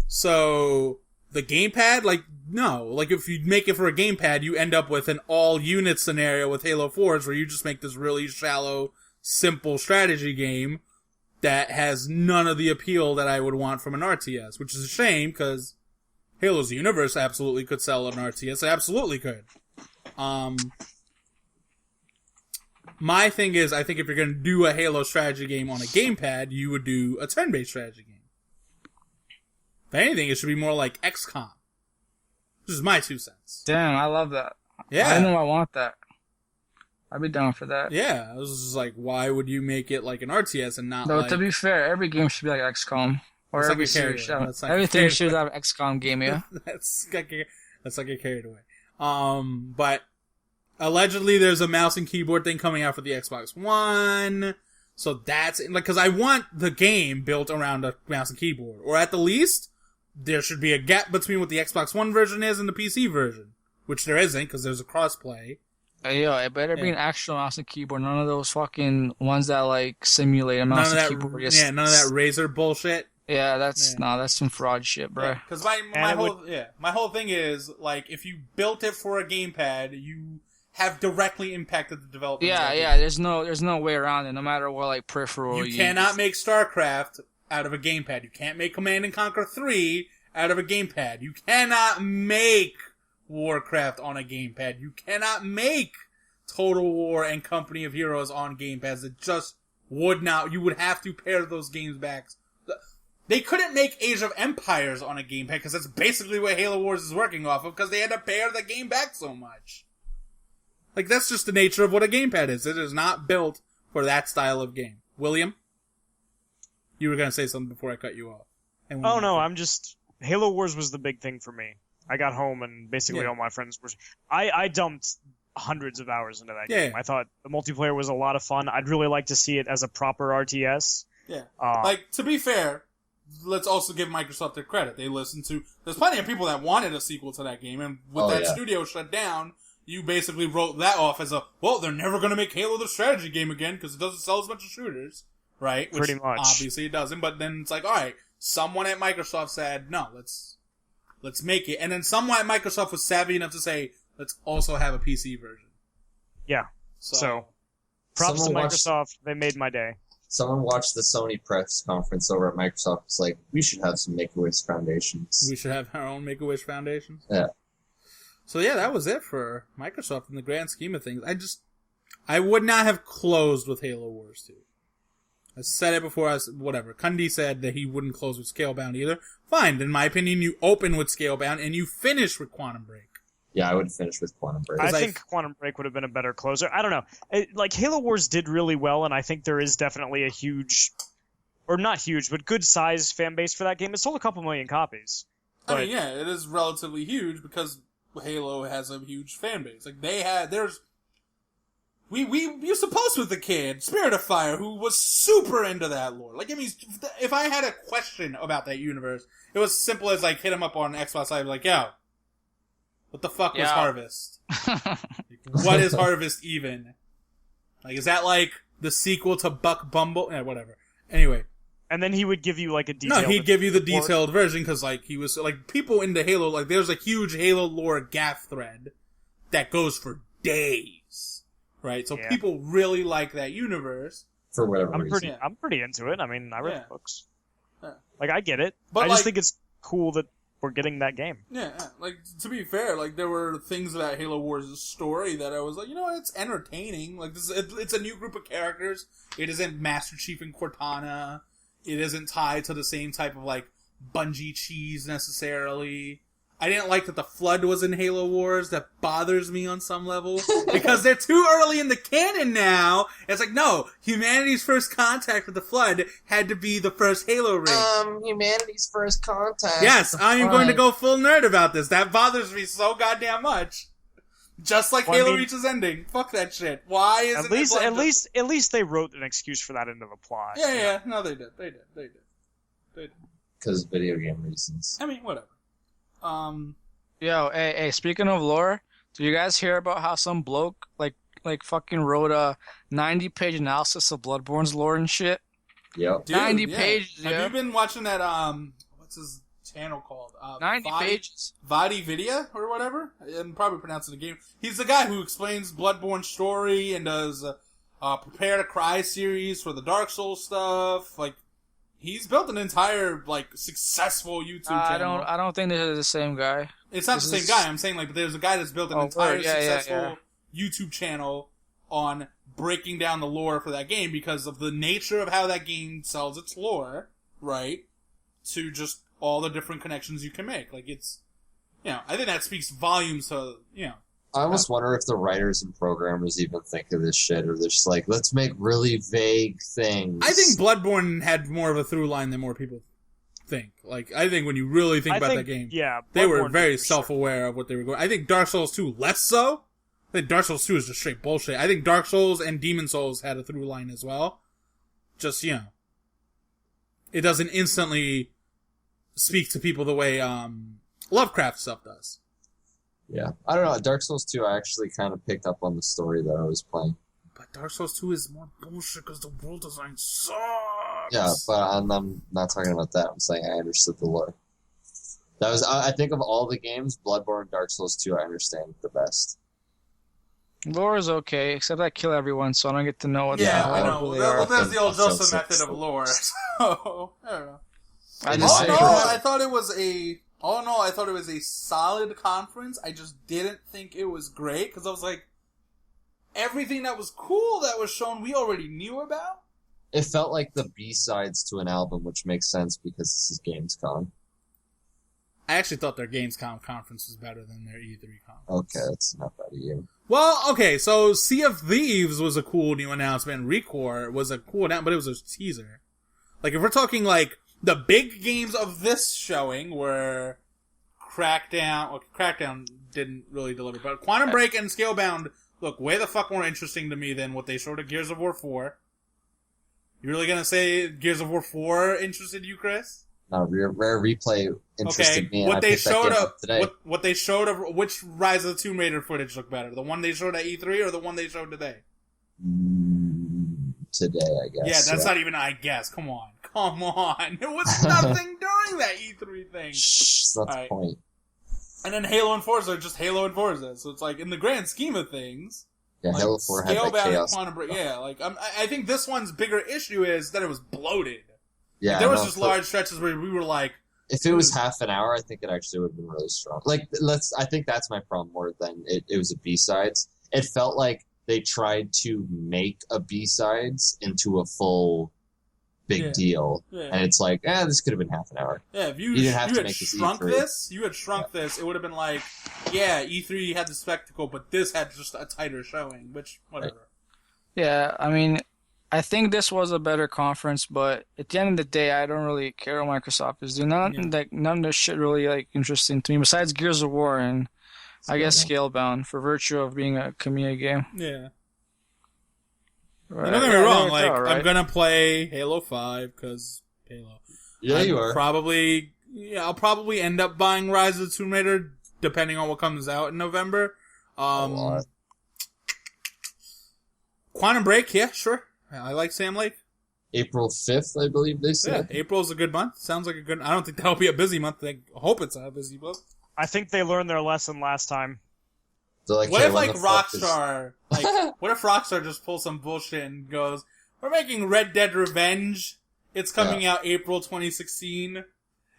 So, the gamepad, like, no. Like, if you make it for a gamepad, you end up with an all-unit scenario with Halo 4s where you just make this really shallow, simple strategy game that has none of the appeal that I would want from an RTS, which is a shame, because Halo's universe absolutely could sell an RTS. It absolutely could. My thing is, I think if you're going to do a Halo strategy game on a gamepad, you would do a turn-based strategy game. If anything, it should be more like XCOM. This is my 2 cents. Damn, I love that. Yeah. I know I want that. I'd be down for that. Yeah, I was just like, why would you make it like an RTS and not No, like... to be fair, every game should be like XCOM. Or That's every like a carrier. series should have, That's like everything a should have an XCOM game, yeah. That's like a carried away. But allegedly there's a mouse and keyboard thing coming out for the Xbox One. So that's, like, cause I want the game built around a mouse and keyboard. Or at the least, there should be a gap between what the Xbox One version is and the PC version. Which there isn't, cause there's a crossplay. Yo, it better be an actual mouse and keyboard. None of those fucking ones that, like, simulate a mouse and keyboard. Yeah, none of that Razer bullshit. Yeah, that's some fraud shit, bro. Because my whole thing is, like, if you built it for a gamepad, you have directly impacted the development. Yeah, there's no way around it, no matter what, like, peripheral you cannot make StarCraft out of a gamepad. You can't make Command and Conquer 3 out of a gamepad. You cannot make Warcraft on a gamepad. You cannot make Total War and Company of Heroes on gamepads. It just would not. You would have to pair those games back. They couldn't make Age of Empires on a gamepad because that's basically what Halo Wars is working off of because they had to pair the game back so much. Like, that's just the nature of what a gamepad is. It is not built for that style of game. William? You were going to say something before I cut you off. Oh, no, I'm just... Halo Wars was the big thing for me. I got home and basically all my friends were... I dumped hundreds of hours into that game. I thought the multiplayer was a lot of fun. I'd really like to see it as a proper RTS. Yeah. Like, to be fair... Let's also give Microsoft their credit. They listened to... There's plenty of people that wanted a sequel to that game, and with studio shut down, you basically wrote that off as well, they're never going to make Halo the strategy game again because it doesn't sell as much as shooters, right? Which pretty much. Obviously it doesn't, but then it's like, alright, someone at Microsoft said, no, let's make it. And then someone at Microsoft was savvy enough to say, let's also have a PC version. Yeah. So props to Microsoft. They made my day. Someone watched the Sony press conference over at Microsoft. It's like, we should have some Make-A-Wish foundations. We should have our own Make-A-Wish foundations? Yeah. So yeah, that was it for Microsoft in the grand scheme of things. I would not have closed with Halo Wars 2. I said it before, whatever. Kundi said that he wouldn't close with Scalebound either. Fine, in my opinion, you open with Scalebound and you finish with Quantum Break. Yeah, I would finish with Quantum Break. I think Quantum Break would have been a better closer. I don't know. Like, Halo Wars did really well, and I think there is definitely a huge, or not huge, but good size fan base for that game. It sold a couple million copies. I mean, yeah, it is relatively huge because Halo has a huge fan base. Like, we used to post with the kid, Spirit of Fire, who was super into that lore. Like, I mean, if I had a question about that universe, it was simple as, like, hit him up on Xbox Live, like, yo, what the fuck was Harvest? Like, what is Harvest even? Like, is that like the sequel to Buck Bumble? Yeah, whatever. Anyway. And then he would give you like a detailed... No, he'd give you the detailed version because like he was like people into Halo, like there's a huge Halo lore gaff thread that goes for days. Right? So people really like that universe. For whatever reason. I'm pretty into it. I mean, I read the books. Yeah. Like, I get it. But I just think it's cool that we're getting that game. Yeah, like, to be fair, like, there were things about Halo Wars' story that I was like, you know what, it's entertaining. Like, it's a new group of characters. It isn't Master Chief and Cortana. It isn't tied to the same type of, like, Bungie cheese, necessarily. I didn't like that the Flood was in Halo Wars. That bothers me on some level. Because they're too early in the canon now. It's like, no, humanity's first contact with the Flood had to be the first Halo raid. Humanity's first contact. Yes, I am going to go full nerd about this. That bothers me so goddamn much. Just like Halo Reach's ending. Fuck that shit. Why is it at least they wrote an excuse for that into the plot. Yeah. No, they did. They did. Because of video game reasons. I mean, whatever. Yo, hey, speaking of lore, do you guys hear about how some bloke, like fucking wrote a 90-page analysis of Bloodborne's lore and shit? Yep. Dude, 90 pages, Have you been watching that, what's his channel called? 90 pages? Vadi Vidya, or whatever? I'm probably pronouncing the game. He's the guy who explains Bloodborne's story and does, Prepare to Cry series for the Dark Souls stuff, like, he's built an entire, like, successful YouTube channel. I don't think this is the same guy. It's not the same guy. I'm saying, like, there's a guy that's built an entire successful YouTube channel on breaking down the lore for that game because of the nature of how that game sells its lore, right? To just all the different connections you can make. Like, it's, you know, I think that speaks volumes to, you know. I almost wonder if the writers and programmers even think of this shit, or they're just like, let's make really vague things. I think Bloodborne had more of a through line than more people think. Like, I think when you really think about that game, they were very self-aware of what they were going. I think Dark Souls 2 less so. I think Dark Souls 2 is just straight bullshit. I think Dark Souls and Demon Souls had a through line as well. Just, you know, it doesn't instantly speak to people the way Lovecraft stuff does. Yeah. I don't know. Dark Souls 2, I actually kind of picked up on the story that I was playing. But Dark Souls 2 is more bullshit because the world design sucks. Yeah, but I'm not talking about that. I'm saying I understood the lore. That was, I think of all the games, Bloodborne and Dark Souls 2 I understand the best. Lore is okay, except I kill everyone, so I don't get to know what the hell I know. really Well, are. there's the old Joseph method of lore. So, I don't know. I I thought it was a All in all, I thought it was a solid conference. I just didn't think it was great because I was like, everything that was cool that was shown, we already knew about. It felt like the B-sides to an album, which makes sense because this is Gamescom. I actually thought their Gamescom conference was better than their E3 conference. Okay, that's not bad of you. Well, okay, so Sea of Thieves was a cool new announcement. Recore was a cool announcement, but it was a teaser. Like, if we're talking, like, the big games of this showing were Crackdown. Okay, Crackdown didn't really deliver, but Quantum Break and Scalebound look way the fuck more interesting to me than what they showed at Gears of War 4. You really gonna say Gears of War 4 interested you, Chris? No, Rare Replay interested me. What and they I picked that showed game of up today. what they showed of which Rise of the Tomb Raider footage looked better? The one they showed at E3 or the one they showed today? Today, I guess. Yeah, that's not even I guess. Come on. There was nothing during that E3 thing. Shh, that's the point. And then Halo and Forza are just Halo and Forza. So it's like, in the grand scheme of things, Yeah, like, Halo 4 had that Scalebound and chaos. Quantum Break. Yeah, like, I think this one's bigger issue is that it was bloated. Yeah, Like, there was no, just large stretches where we were like, if it was half an hour, I think it actually would have been really strong. Like, I think that's my problem more than it was a B-sides. It felt like they tried to make a B-sides into a full big deal. Yeah. And it's like, this could have been half an hour. Yeah, if you didn't have to had make this shrunk E3. this, it would have been like, yeah, E3 had the spectacle, but this had just a tighter showing, which, whatever. Yeah, I mean, I think this was a better conference, but at the end of the day, I don't really care what Microsoft is doing. None of this shit really like interesting to me, besides Gears of War and I guess Scalebound, for virtue of being a Kamiya game. Yeah. Right. Don't get me wrong, like, right? I'm gonna play Halo 5, because Halo. Yeah, you are. I'll probably end up buying Rise of the Tomb Raider, depending on what comes out in November. A lot. Quantum Break, yeah, sure. I like Sam Lake. April 5th, I believe they Yeah, said. April's a good month. Sounds like a good... I don't think that'll be a busy month. I hope it's a busy month. I think they learned their lesson last time. They're like, What hey, if, when like, the fuck is- Rockstar... what if Rockstar just pulls some bullshit and goes, we're making Red Dead Revenge. It's coming out April 2016.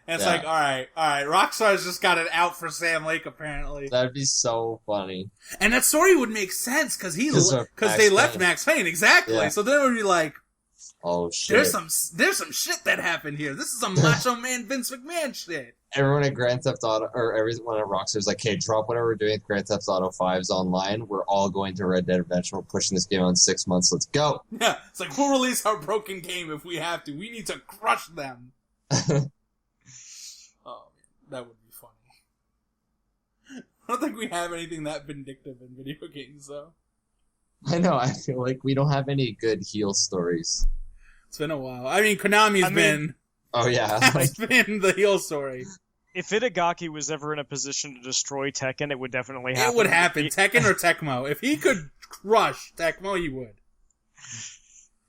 And it's like, alright. Rockstar's just got it out for Sam Lake, apparently. That'd be so funny. And that story would make sense, because Max they left Payne. Max Payne, exactly. Yeah. So then it would be like, Oh, shit. there's some shit that happened here. This is some Macho Man Vince McMahon shit. Everyone at Grand Theft Auto, or everyone at Rockstar's like, hey, drop whatever we're doing with Grand Theft Auto 5's online. We're all going to Red Dead Redemption. We're pushing this game on 6 months. Let's go. Yeah, it's like, we'll release our broken game if we have to. We need to crush them. Oh, man, that would be funny. I don't think we have anything that vindictive in video games, though. I know. I feel like we don't have any good heel stories. It's been a while. I mean, Konami's been... Oh, yeah. Has been the heel story. If Itagaki was ever in a position to destroy Tekken, it would definitely happen. It would happen. Tekken or Tecmo. If he could crush Tecmo, he would.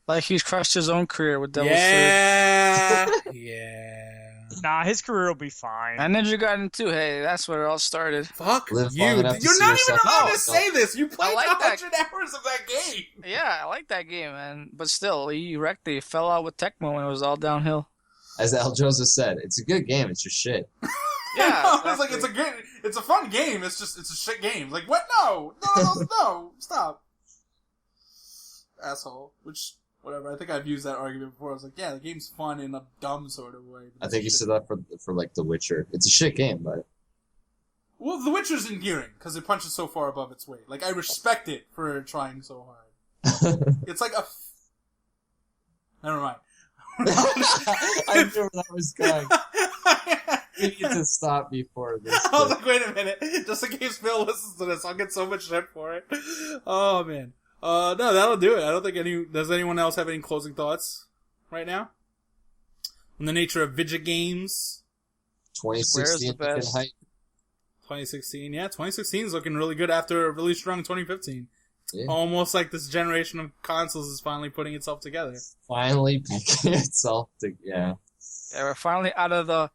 Like he's crushed his own career with Devil's Yeah. Yeah. Nah, his career will be fine. Third. And Ninja Gaiden 2, hey, that's where it all started. Fuck Live you. long enough to You're see not even yourself- allowed No, to say this. You played like that. 100 hours of that game. Yeah, I like that game, man. But still, he wrecked it. He fell out with Tecmo and it was all downhill. As Al Joseph said, it's a good game. It's just shit. Yeah, It's like, it's a fun game. It's a shit game. Like, what? No, stop. Asshole. Which, whatever. I think I've used that argument before. I was like, yeah, the game's fun in a dumb sort of way. I think you said that for like The Witcher. It's a shit game, but Well, The Witcher's endearing, because it punches so far above its weight. Like, I respect it for trying so hard. It's like a... Never mind. I knew where that was going. We need to stop before this. I was like, wait a minute. Just in case Phil listens to this, I'll get so much shit for it. Oh, man. No, that'll do it. I don't think does anyone else have any closing thoughts right now? On the nature of video games? 2016 Square's the best. hype. 2016, yeah. 2016 is looking really good after a really strong 2015. Yeah. Almost like this generation of consoles is finally putting itself together. Finally picking itself to, yeah. Yeah, we're finally out of the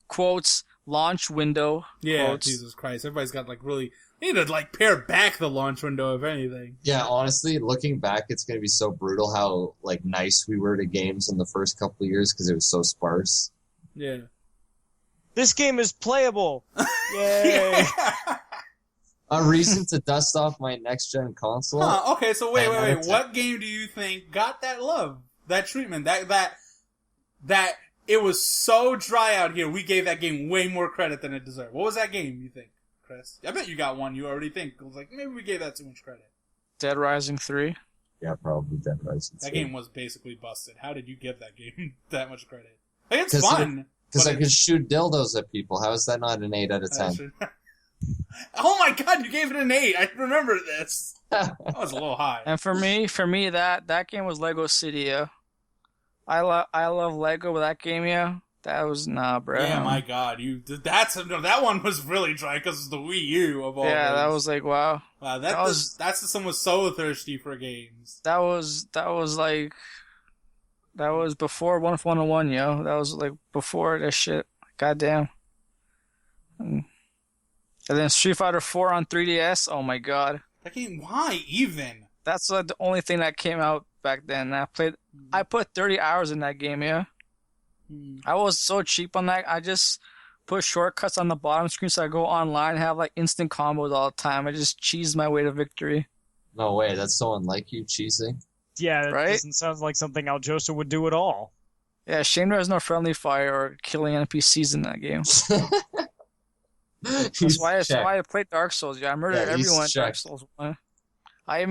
quotes launch window. Yeah, quotes. Jesus Christ. Everybody's got like really... They need to like pare back the launch window, if anything. Yeah, honestly, looking back, it's going to be so brutal how like nice we were to games in the first couple of years because it was so sparse. Yeah. This game is playable. Yay! A reason to dust off my next-gen console. Huh, okay, so wait. 10. What game do you think got that love, that treatment, that it was so dry out here? We gave that game way more credit than it deserved. What was that game? You think, Chris? I bet you got one. You already think. It was like maybe we gave that too much credit. Dead Rising 3. Yeah, probably Dead Rising 3. That game was basically busted. How did you give that game that much credit? Like, it's fun. Because I could shoot dildos at people. How is that not an 8 out of 10? Oh my god, you gave it an 8. I remember this. That was a little high. And for me, that game was Lego City. Yeah. I love Lego, but that game, yeah, that was bro. Yeah, my god, that one was really dry because it's the Wii U of all. Yeah, those. that was like wow. Wow, that system was so thirsty for games. That was before 1-1-1, yo. That was like before this shit. Goddamn. And then Street Fighter 4 on 3DS. Oh my god. That game, why even? That's like the only thing that came out back then. I put 30 hours in that game, yeah. I was so cheap on that. I just put shortcuts on the bottom screen so I go online and have like instant combos all the time. I just cheesed my way to victory. No way, that's so unlike you, cheesing. Yeah, that right? doesn't sound like something Aljosa would do at all. Yeah, shame there's no friendly fire or killing NPCs in that game. That's why I played Dark Souls. Yeah, I murdered everyone in Dark Souls 1. I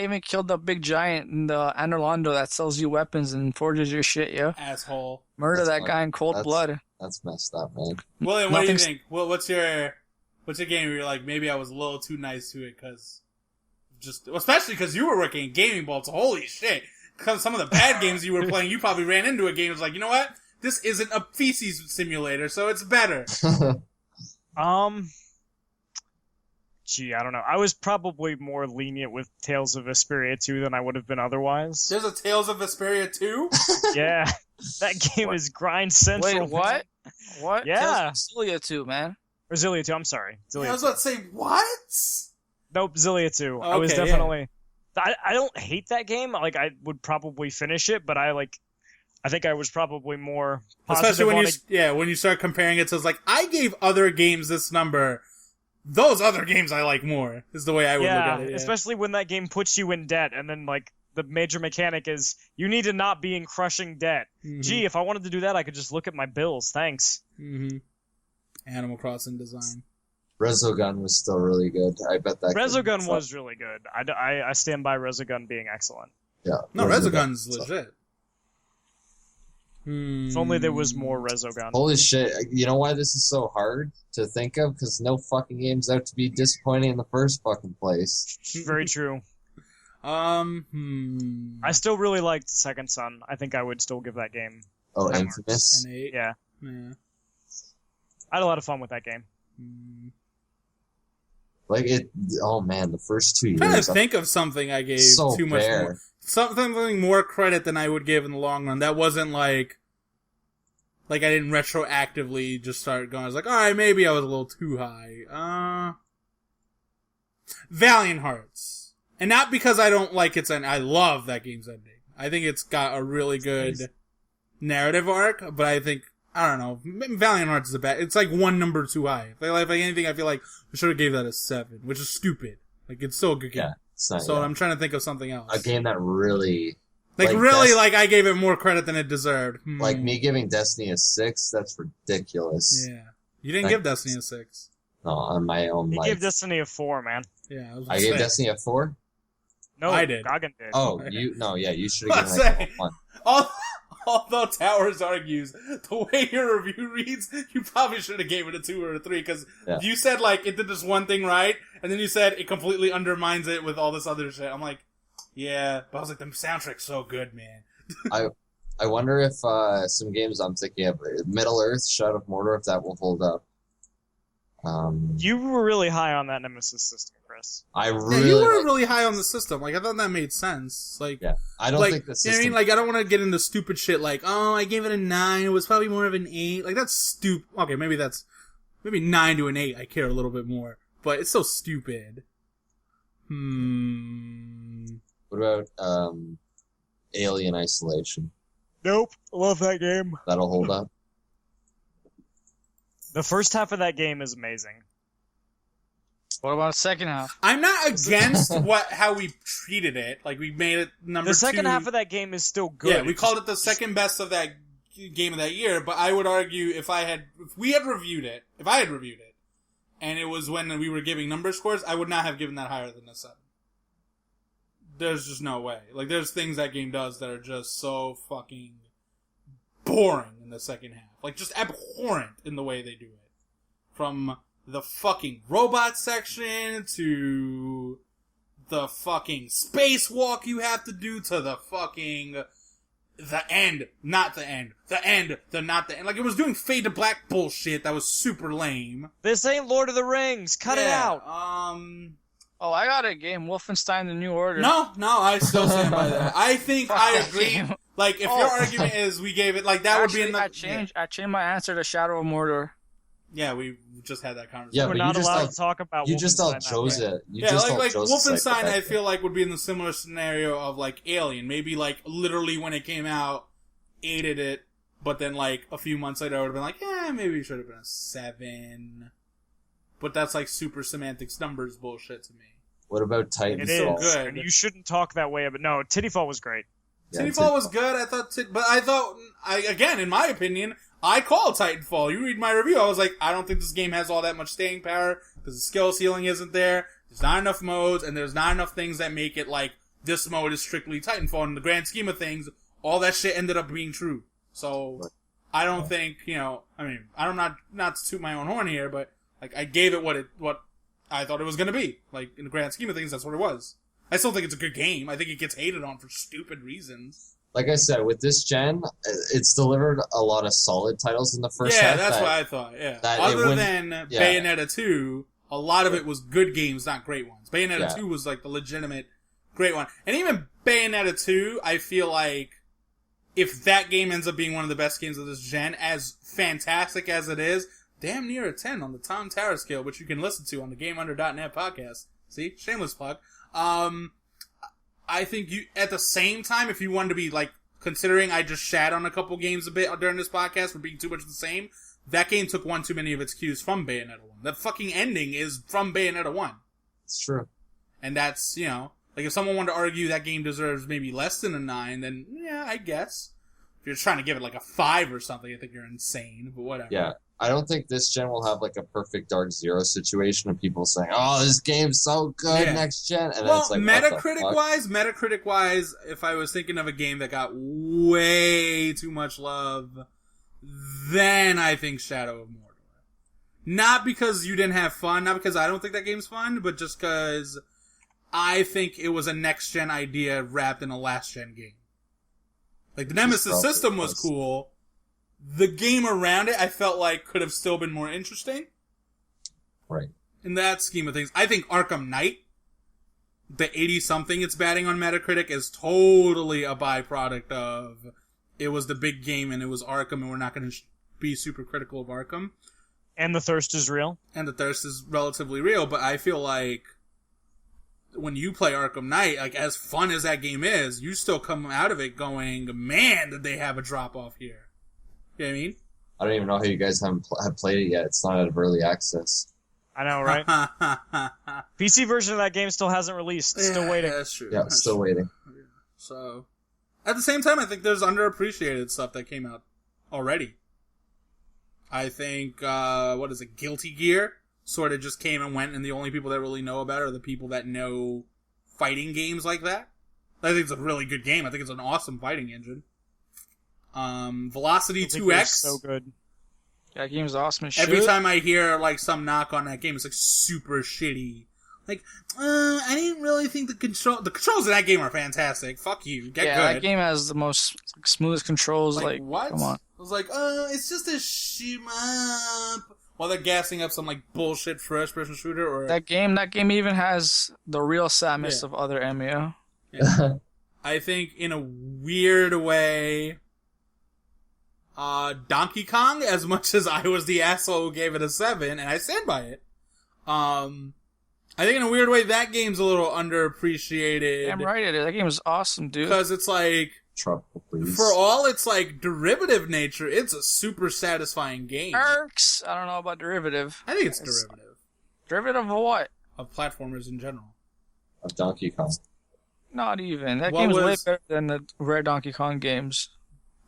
even killed the big giant in the Anorlando that sells you weapons and forges your shit, yo. Asshole. Murder that guy in cold blood. That's messed up, man. William, what do you think? What's your game where you're like, maybe I was a little too nice to it because especially because you were working at Gaming Bolts. Holy shit. Because some of the bad games you were playing, you probably ran into a game that was like, you know what? This isn't a feces simulator, so it's better. Gee, I don't know. I was probably more lenient with Tales of Vesperia 2 than I would have been otherwise. There's a Tales of Vesperia 2? Yeah. That game is grind central. Wait, what? What? Yeah. Xillia 2, man. Or Xillia 2, I'm sorry. Xillia I was about to say, what? Nope, Xillia 2. Okay, I was definitely... Yeah. I don't hate that game. Like, I would probably finish it, but I think I was probably more positive. Especially when you start comparing it to, it's like, I gave other games this number. Those other games I like more, is the way I would look at it. Yeah. Especially when that game puts you in debt, and then, like, the major mechanic is, you need to not be in crushing debt. Mm-hmm. Gee, if I wanted to do that, I could just look at my bills. Thanks. Mm-hmm. Animal Crossing design. Resogun was still really good. I bet that Resogun was really good. I stand by Resogun being excellent. Yeah. No, Resogun's legit. If only there was more Resogun. Holy shit. You know why this is so hard to think of? Because no fucking game's out to be disappointing in the first fucking place. Very true. I still really liked Second Son. I think I would still give that game. Oh, Infamous? An 8? Yeah. I had a lot of fun with that game. Like it. Oh man, the first 2 years. I'm trying to think of something I gave so too much bare. more. Something more credit than I would give in the long run. That wasn't like I didn't retroactively just start going. I was like, all right, maybe I was a little too high. Valiant Hearts, and not because I don't like its ending. I love that game's ending. I think it's got a really good narrative arc, but I think I don't know. Valiant Hearts is it's like one number too high. If anything, I feel like I should have gave that a 7, which is stupid. Like it's still a good game. Yeah. I'm trying to think of something else. A game that really... I gave it more credit than it deserved. Like me giving Destiny a 6, that's ridiculous. Yeah. You didn't give Destiny a 6. No, on my own life. You gave Destiny a 4, man. Yeah. I gave Destiny a 4? No, I did. Goggin did. Oh, you should have given it a 1. Although Towers argues, the way your review reads, you probably should have gave it a 2 or a 3, because you said, it did this one thing right, and then you said it completely undermines it with all this other shit. I'm like, yeah, but I was like, the soundtrack's so good, man. I wonder if some games I'm thinking of, Middle Earth, Shadow of Mordor, if that will hold up. You were really high on that Nemesis system, Chris. You were really high on the system. I thought that made sense. I don't think the system... You know what I mean? I don't want to get into stupid shit I gave it a 9. It was probably more of an 8. That's stupid. Okay, maybe 9 to an 8. I care a little bit more. But it's so stupid. What about, Alien Isolation? Nope. I love that game. That'll hold up? The first half of that game is amazing. What about the second half? I'm not against how we treated it. Like, we made it number 2. The second half of that game is still good. Yeah, we called it the second best of that game of that year, but I would argue if I had reviewed it, and it was when we were giving number scores, I would not have given that higher than a 7. There's just no way. Like, there's things that game does that are just so fucking boring in the second half. Like, just abhorrent in the way they do it. From the fucking robot section to the fucking spacewalk you have to do to the fucking the end, not the end, the end, the not the end. Like, it was doing Fade to Black bullshit that was super lame. This ain't Lord of the Rings. Cut it out. Oh, I got a game, Wolfenstein: The New Order. No, I still stand by that. I think I agree. Game. Like, if your argument is we gave it, like, that Actually, would be in the... I changed my answer to Shadow of Mordor. Yeah, we just had that conversation. Yeah, We're but not you just allowed to talk about you just all Wolfenstein chose that way. it. You Yeah, just like all chose the Wolfenstein, I psychopath. feel like would be in the similar scenario of, like, Alien. Maybe, like, literally when it came out, hated it, but then, like, a few months later I would have been like, maybe it should have been a 7. But that's, like, super semantics numbers bullshit to me. What about Titanfall? It so is. good. And you shouldn't talk that way, but no, Tittyfall was great. Yeah, Titanfall was good, again, in my opinion, I call Titanfall. You read my review, I was like, I don't think this game has all that much staying power, because the skill ceiling isn't there, there's not enough modes, and there's not enough things that make it like, this mode is strictly Titanfall. In the grand scheme of things, all that shit ended up being true. So, I don't think, I'm not to toot my own horn here, but, like, I gave it what I thought it was gonna be. Like, in the grand scheme of things, that's what it was. I still think it's a good game. I think it gets hated on for stupid reasons. Like I said, with this gen, it's delivered a lot of solid titles in the first half. Yeah, that's what I thought, yeah. Other than Bayonetta 2, a lot of it was good games, not great ones. Bayonetta 2 was, like, the legitimate great one. And even Bayonetta 2, I feel like, if that game ends up being one of the best games of this gen, as fantastic as it is, damn near a 10 on the Tom Tower scale, which you can listen to on the GameUnder.net podcast. See? Shameless plug. I think you, at the same time, if you wanted to be, like, considering I just shat on a couple games a bit during this podcast for being too much the same, that game took one too many of its cues from Bayonetta 1. The fucking ending is from Bayonetta 1. It's true. And that's, like, if someone wanted to argue that game deserves maybe less than a 9, then, yeah, I guess. If you're trying to give it, like, a 5 or something, I think you're insane, but whatever. Yeah. I don't think this gen will have, like, a perfect Dark Zero situation of people saying, oh, this game's so good next gen. And well, then it's like, Metacritic-wise, if I was thinking of a game that got way too much love, then I think Shadow of Mordor. Not because you didn't have fun, not because I don't think that game's fun, but just because I think it was a next-gen idea wrapped in a last-gen game. Like, the Nemesis system was cool. The game around it, I felt like, could have still been more interesting. Right. In that scheme of things. I think Arkham Knight, the 80-something it's batting on Metacritic, is totally a byproduct of it was the big game and it was Arkham and we're not going to be super critical of Arkham. And the thirst is real. And the thirst is relatively real, but I feel like when you play Arkham Knight, like, as fun as that game is, you still come out of it going, man, did they have a drop-off here. You know what I mean? I don't even know how you guys have played it yet. It's not out of early access. I know, right? PC version of that game still hasn't released. Still waiting. That's true. Yeah, still waiting. So, at the same time, I think there's underappreciated stuff that came out already. I think, Guilty Gear sort of just came and went, and the only people that really know about it are the people that know fighting games like that. I think it's a really good game. I think it's an awesome fighting engine. Velocity 2X. So good. That game's awesome as shit. Every time I hear, like, some knock on that game, it's, like, super shitty. Like, I didn't really think the controls in that game are fantastic. Fuck you. Get good. That game has the most smoothest controls. Like, what? Come on. I was like, it's just a shoot 'em up. While they're gassing up some, like, bullshit first-person shooter, or... That game even has the real sadness of other MMO. Yeah. I think, in a weird way... Donkey Kong, as much as I was the asshole who gave it a 7, and I stand by it. I think in a weird way that game's a little underappreciated. Damn right it is. That game is awesome, dude. Because it's like... Tropical Freeze. For all its like derivative nature, it's a super satisfying game. Erks. I don't know about derivative. I think it's derivative Derivative of what? of platformers in general. Of Donkey Kong. Not even. That What game's way was- better than the Rare Donkey Kong games.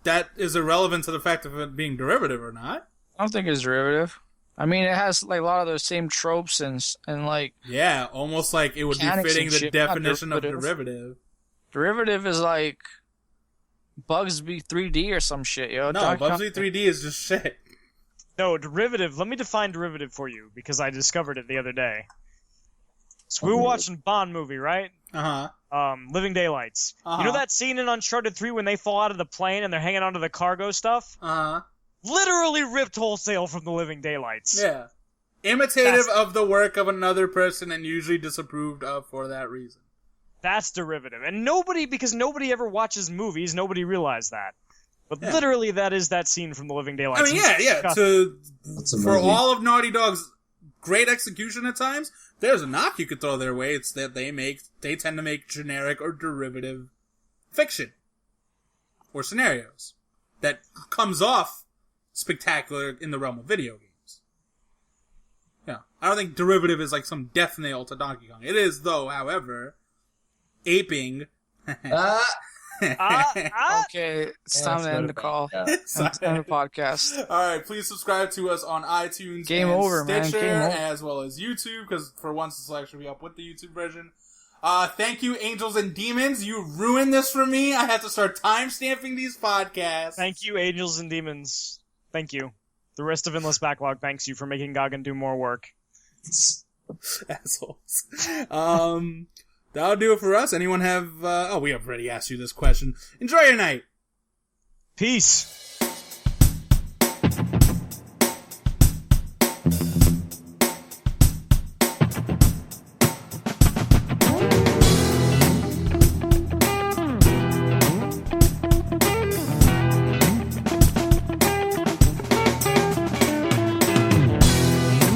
That is irrelevant to the fact of it being derivative or not. I don't think it's derivative. I mean, it has like a lot of those same tropes and like Yeah, almost like it would be Mechanics fitting and the shit, not definition of derivative. derivative. derivative is like Bugsby 3D or some shit, yo. No, Donkey Kong- Bubsy 3D is just shit. No, derivative. Let me define derivative for you because I discovered it the other day. So we were watching Bond movie, right? Living Daylights. You know that scene in Uncharted 3 when they fall out of the plane and they're hanging onto the cargo stuff? Literally ripped wholesale from the Living Daylights. Yeah. Imitative of the work of another person and usually disapproved of for that reason. That's derivative. And because nobody ever watches movies, nobody realized that. But literally that is that scene from the Living Daylights. I mean, yeah. It's a For movie. all of Naughty Dog's great execution at times, there's a knock you could throw their way. It's that they tend to make generic or derivative fiction. Or scenarios. That comes off spectacular in the realm of video games. Yeah. I don't think derivative is like some death nail to Donkey Kong. It is, though, however, aping. Okay, it's time to end the call. Yeah. It's time to end the podcast. Alright, please subscribe to us on iTunes Game and over, man. Stitcher, Game over. as well as YouTube, because for once this will actually be up with the YouTube version. Thank you, Angels and Demons. You ruined this for me. I have to start time-stamping these podcasts. Thank you, Angels and Demons. Thank you. The rest of Endless Backlog thanks you for making Goggin do more work. Assholes. That'll do it for us. Anyone have, we have already asked you this question. Enjoy your night. Peace.